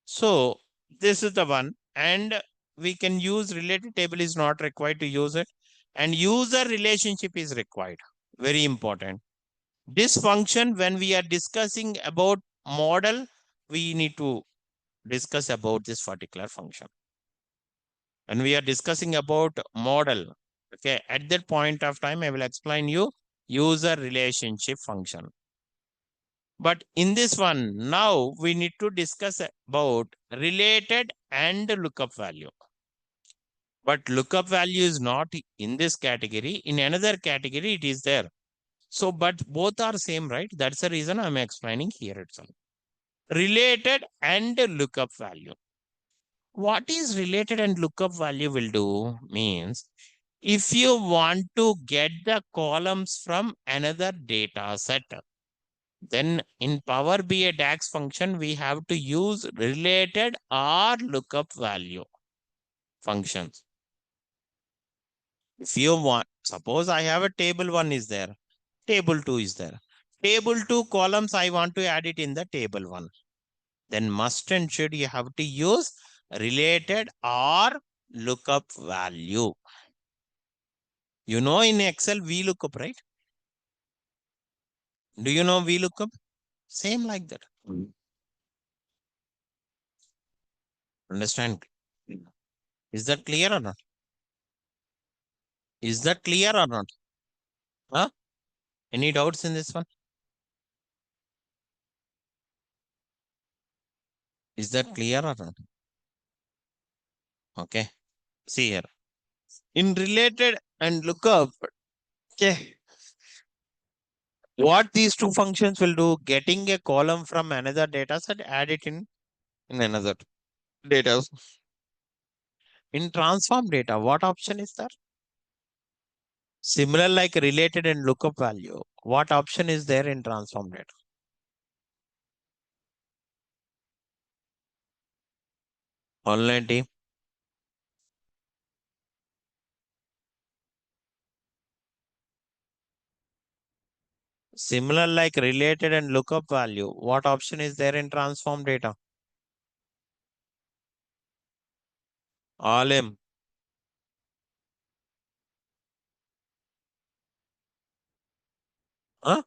So this is the one, and we can use related table is not required to use it, and user relationship is required. Very important. This function, when we are discussing about model, we need to discuss about this particular function. When we are discussing about model, okay, at that point of time, I will explain you user relationship function. But in this one, now we need to discuss about related and lookup value. But lookup value is not in this category. In another category, it is there. So, but both are same, right? That's the reason I'm explaining here itself. Related and lookup value. What is related and lookup value will do means, if you want to get the columns from another data set, then in Power BI DAX function, we have to use related or lookup value functions. If you want, suppose I have a table 1 is there, table 2 is there. Table 2 columns, I want to add it in the table 1. Then must and should you have to use related or lookup value. You know in Excel VLOOKUP, right? Do you know VLOOKUP? Same like that. Understand? Is that clear or not? Is that clear or not? Huh? Any doubts in this one? Is that clear or not? Okay. See here. In related and lookup, okay, what these two functions will do, getting a column from another data set, add it in another data. In transform data, what option is there? Similar like related and lookup value. What option is there in transform data? Online team. Similar like related and lookup value. What option is there in transform data? All M. Huh?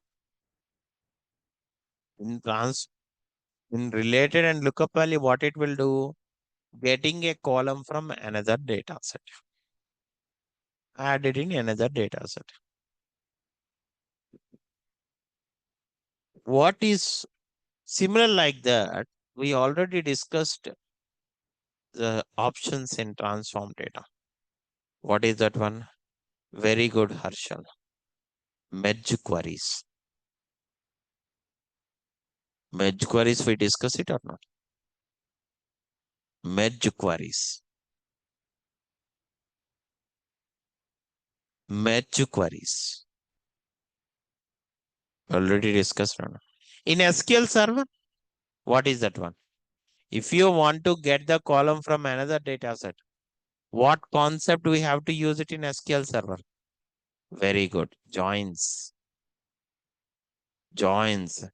In trans in related and lookup value, what it will do? Getting a column from another data set. Add it in another data set. What is similar like that? We already discussed the options in transform data. What is that one? Very good, Harshal. Merge queries. Merge queries, we discuss it or not? Merge queries. Merge queries. Already discussed or not? In SQL Server, what is that one? If you want to get the column from another data set, what concept we have to use it in SQL Server? Very good. Joins. Joins.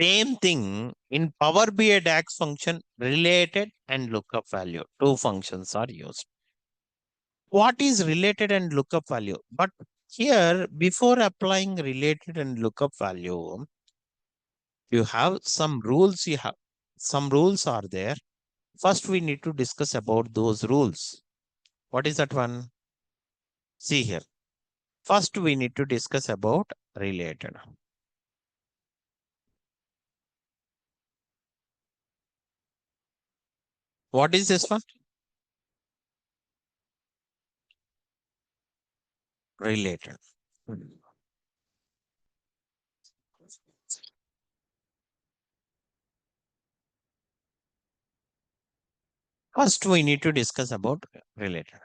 Same thing in Power BI DAX function, related and lookup value. Two functions are used. What is related and lookup value? But here, before applying related and lookup value, you have some rules. You have some rules are there. First, we need to discuss about those rules. What is that one? See here. First, we need to discuss about related. What is this one? Related. First, we need to discuss about related.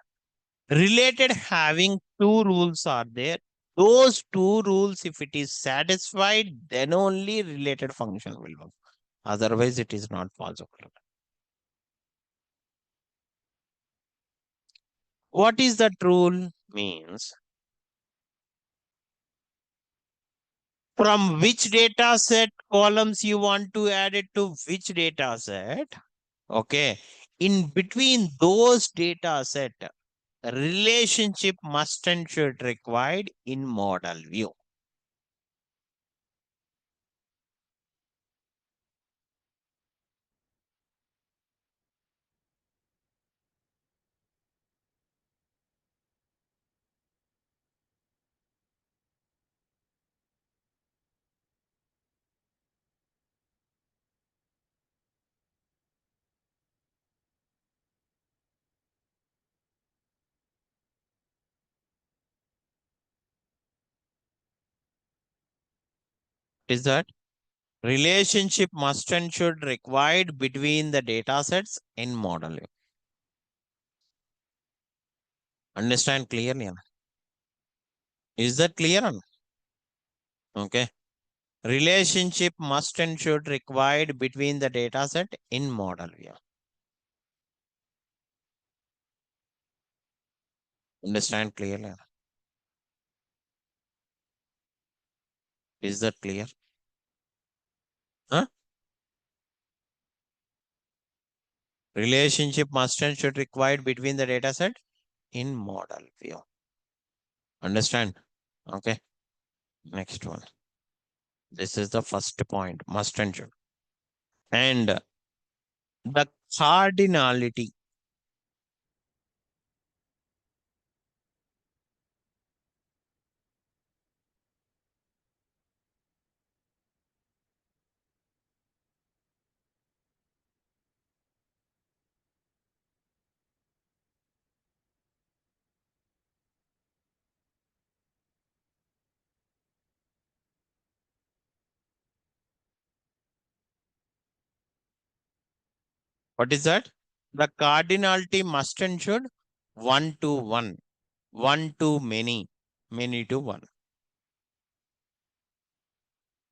Related having two rules are there. Those two rules, if it is satisfied, then only related function will work. Otherwise, it is not possible. What is that rule? Means from which data set columns you want to add it to which data set. Okay. In between those data set, relationship must and should required in model view. Is that relationship must and should required between the data sets in model view? Understand clearly? Is that clear? Okay. Relationship must and should required between the data set in model view. Understand clearly? Is that clear? Huh? Relationship must and should required between the data set in model view. Understand? Okay. Next one. This is the first point, must and should. And the cardinality. What is that? The cardinality must and should one to one, one to many, many to one.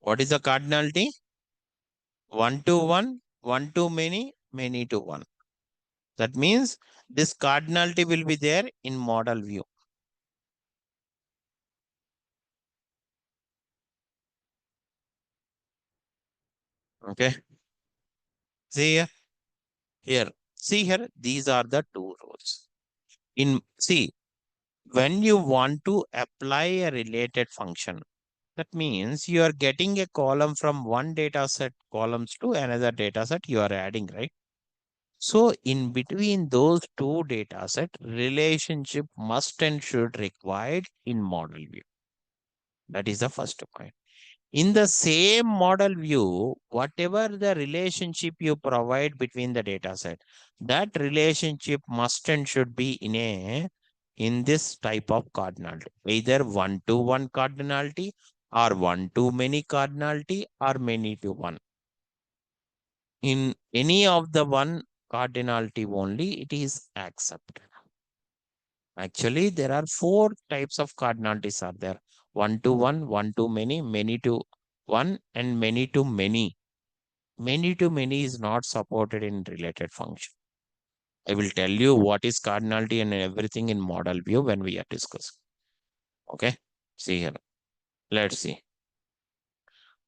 What is the cardinality? One to one to many, many to one. That means this cardinality will be there in model view. Okay. See here, here. See here, these are the two rows. See, when you want to apply a related function, that means you are getting a column from one data set columns to another data set you are adding, right? So in between those two data set, relationship must and should required in model view. That is the first point. In the same model view, whatever the relationship you provide between the data set, that relationship must and should be in this type of cardinality, either one to one cardinality or one to many cardinality or many to one. In any of the one cardinality only, it is accepted. Actually, there are four types of cardinalities are there. One to many to one, and many to many. Many to many is not supported in related function. I will tell you what is cardinality and everything in model view when we are discussing. Okay. See here. Let's see.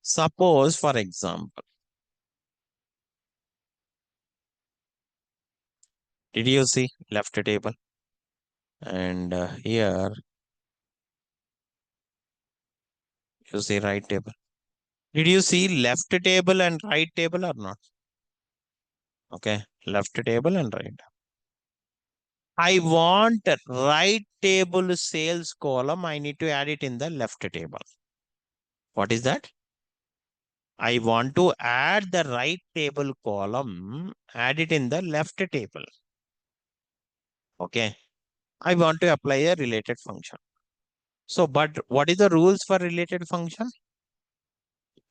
Suppose, for example, did you see left table? And here you see right table. Did you see left table and right table or not? Okay. Left table and right. I want right table sales column. I need to add it in the left table. What is that? I want to add the right table column, add it in the left table. Okay. I want to apply a related function. So, but what is the rules for related function?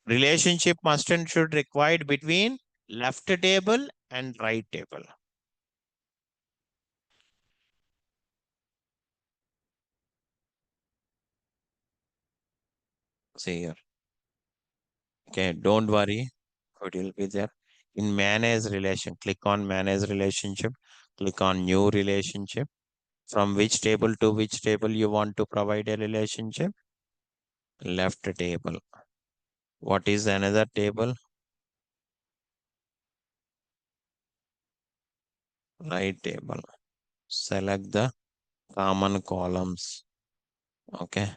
Relationship must and should required between left table and right table. See here. Okay, don't worry. It will be there. In manage relation, click on manage relationship, click on new relationship. From which table to which table you want to provide a relationship? Left table. What is another table? Right table. Select the common columns. Okay.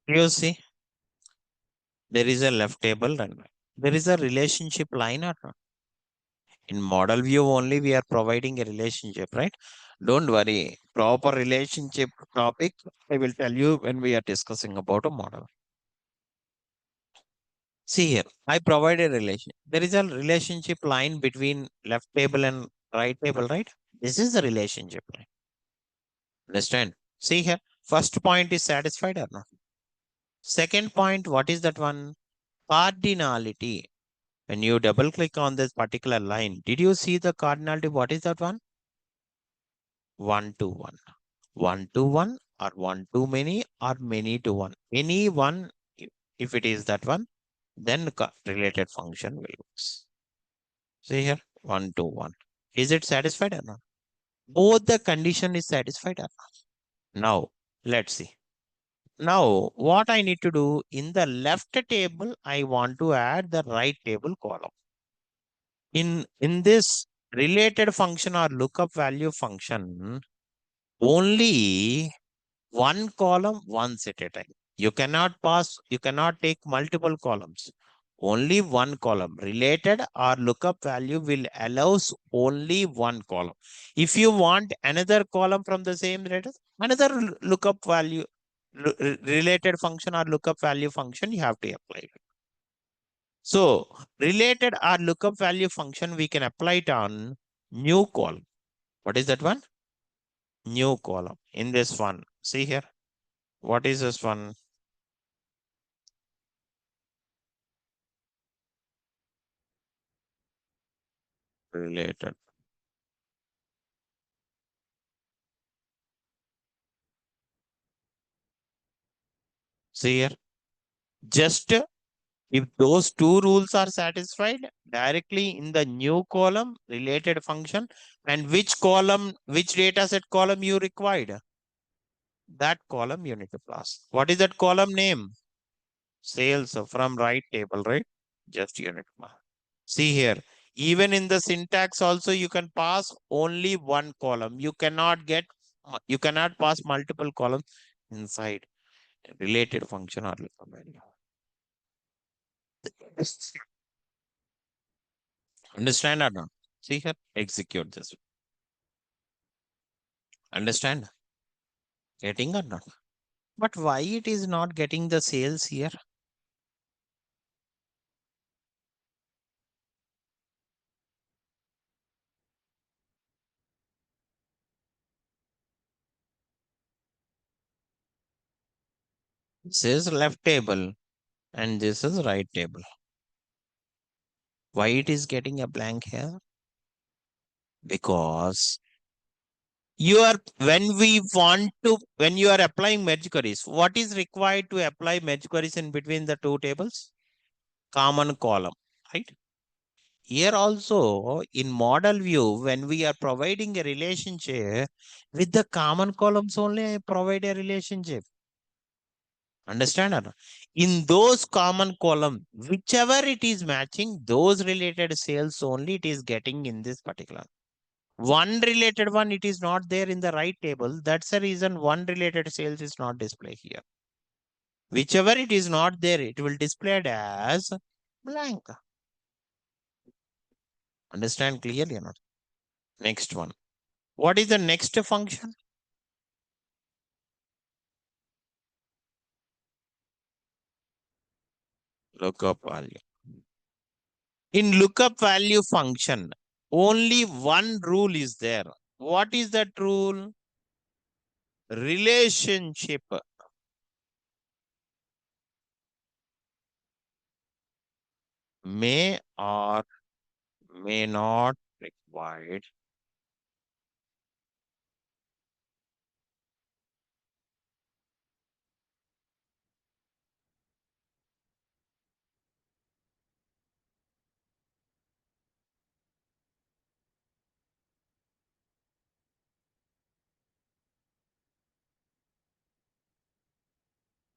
You see, there is a left table and right. There is a relationship line or not? In model view only we are providing a relationship, right? Don't worry. Proper relationship topic, I will tell you when we are discussing about a model. See here, I provide a relation. There is a relationship line between left table and right table, right? This is the relationship line. Understand? See here, first point is satisfied or not? Second point, what is that one? Cardinality. When you double click on this particular line, did you see the cardinality? What is that one? 1 to 1. 1 to 1 or 1 to many or many to 1. Any one, if it is that one, then related function will work. See here, 1 to 1. Is it satisfied or not? Both the condition is satisfied or not? Now, let's see. Now, what I need to do in the left table, I want to add the right table column. In this related function or lookup value function, only one column once at a time. You cannot take multiple columns. Only one column. Related or lookup value will allows only one column. If you want another column from the same data, another lookup value, related function or lookup value function, you have to apply it. So related or lookup value function, we can apply it on new column. What is that one? New column. In this one, see here. What is this one? Related. See here. Just if those two rules are satisfied, directly in the new column, related function, and which column, which data set column you required, that column you need to pass. What is that column name? Sales from right table, right? Just unit. See here, even in the syntax also you can pass only one column. You cannot pass multiple columns inside related function or lookup value. Understand or not? See here, execute this. Understand? Getting or not? But why it is not getting the sales here? This is left table and this is right table. Why it is getting a blank here? Because you are when you are applying merge queries, what is required to apply merge queries in between the two tables? Common column, right? Here also in model view, when we are providing a relationship with the common columns only, I provide a relationship. Understand or not? In those common column, whichever it is matching, those related sales only it is getting in this particular. One related one, it is not there in the right table. That's the reason one related sales is not displayed here. Whichever it is not there, it will display it as blank. Understand clearly or not? Next one. What is the next function? Lookup value. In lookup value function, only one rule is there. What is that rule? Relationship may or may not required.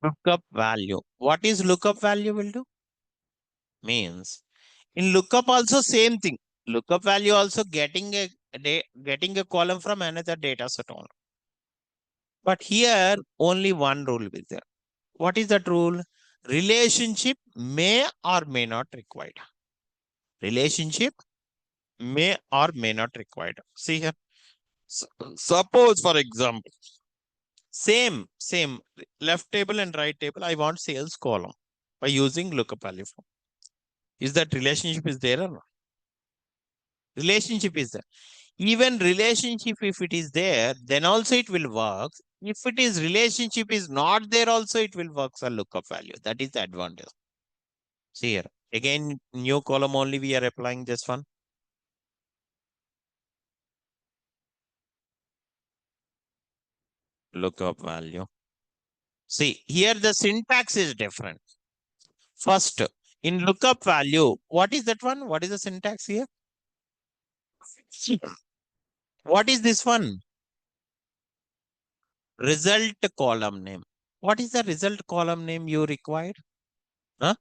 Lookup value. What is lookup value will do? Means in lookup also same thing. Lookup value also getting a column from another data set only. But here only one rule is there. What is that rule? Relationship may or may not required. Relationship may or may not required. See here. Suppose for example, same left table and right table. I want sales column by using lookup value form. Is that relationship is there or not? Relationship is there. Even relationship, if it is there, then also it will work. If it is relationship is not there, also it will work a lookup value. That is the advantage. See here. Again, new column only we are applying this one. Lookup value. See, here the syntax is different. First, in lookup value, what is that one? What is the syntax here? What is this one? Result column name. What is the result column name you required? Huh?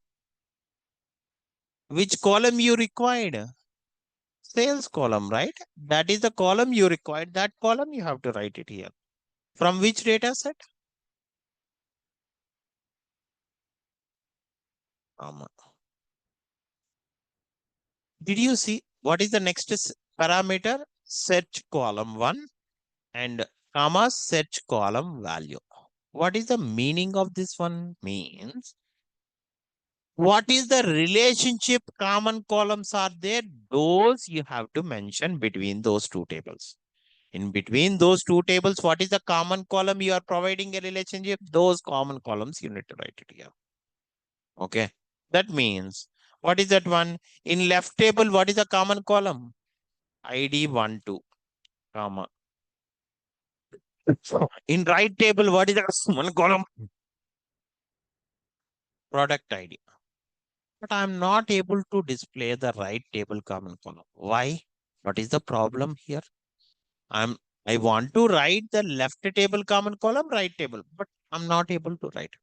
Which column you required? Sales column, right? That is the column you required. That column you have to write it here. From which data set? Um, did you see what is the next parameter? Search column 1 and comma search column value. What is the meaning of this one? Means what is the relationship common columns are there? Those you have to mention between those two tables. In between those two tables, what is the common column you are providing a relationship? Those common columns you need to write it here. Okay. That means, what is that one? In left table, what is the common column? ID 1, 2, comma. In right table, what is the common column? Product ID. But I'm not able to display the right table common column. Why? What is the problem here? I'm I want to write the left table common column, right table, but I'm not able to write.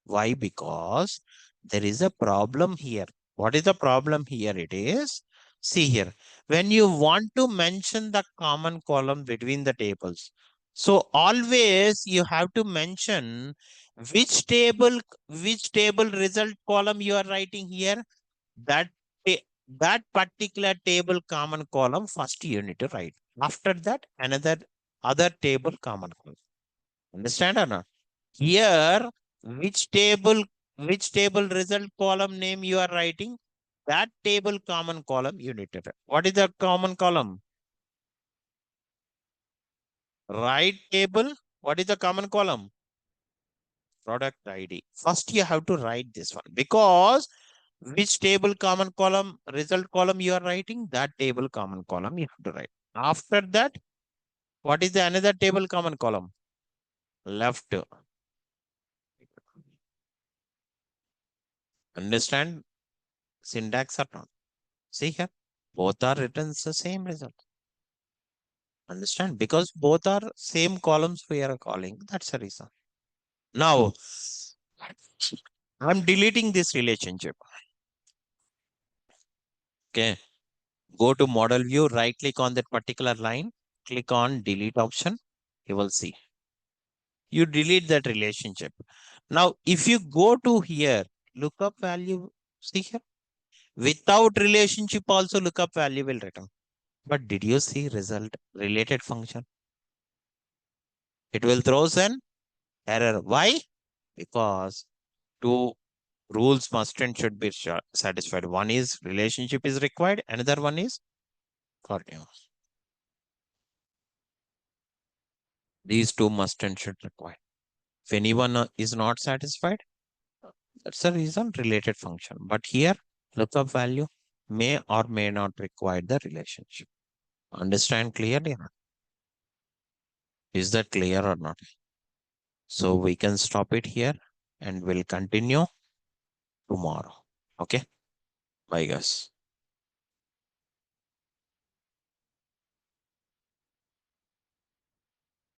Why? Because there is a problem here. What is the problem here? It is, see here, when you want to mention the common column between the tables, so always you have to mention which table result column you are writing here. That that particular table common column first you need to write. After that, another other table common column. Understand or not? Here, which table, which table result column name you are writing, that table common column you need to write. What is the common column? Right table. What is the common column? Product ID. First, you have to write this one because which table common column, result column you are writing, that table common column you have to write. After that, what is the another table common column? Left. Understand syntax or not? See here, both are written the same result. Understand? Because both are same columns we are calling. That's the reason. Now, I'm deleting this relationship. Okay. Go to model view, right click on that particular line, click on delete option. You will see. You delete that relationship. Now, if you go to here, lookup value, see here, without relationship also lookup value will return. But did you see result related function? It will throw an error. Why? Because two rules must and should be satisfied. One is relationship is required. Another one is continuous. These two must and should require. If anyone is not satisfied, that's the reason related function. But here, lookup value may or may not require the relationship. Understand clearly? Is that clear or not? So we can stop it here and we'll continue tomorrow. Okay. Bye guys.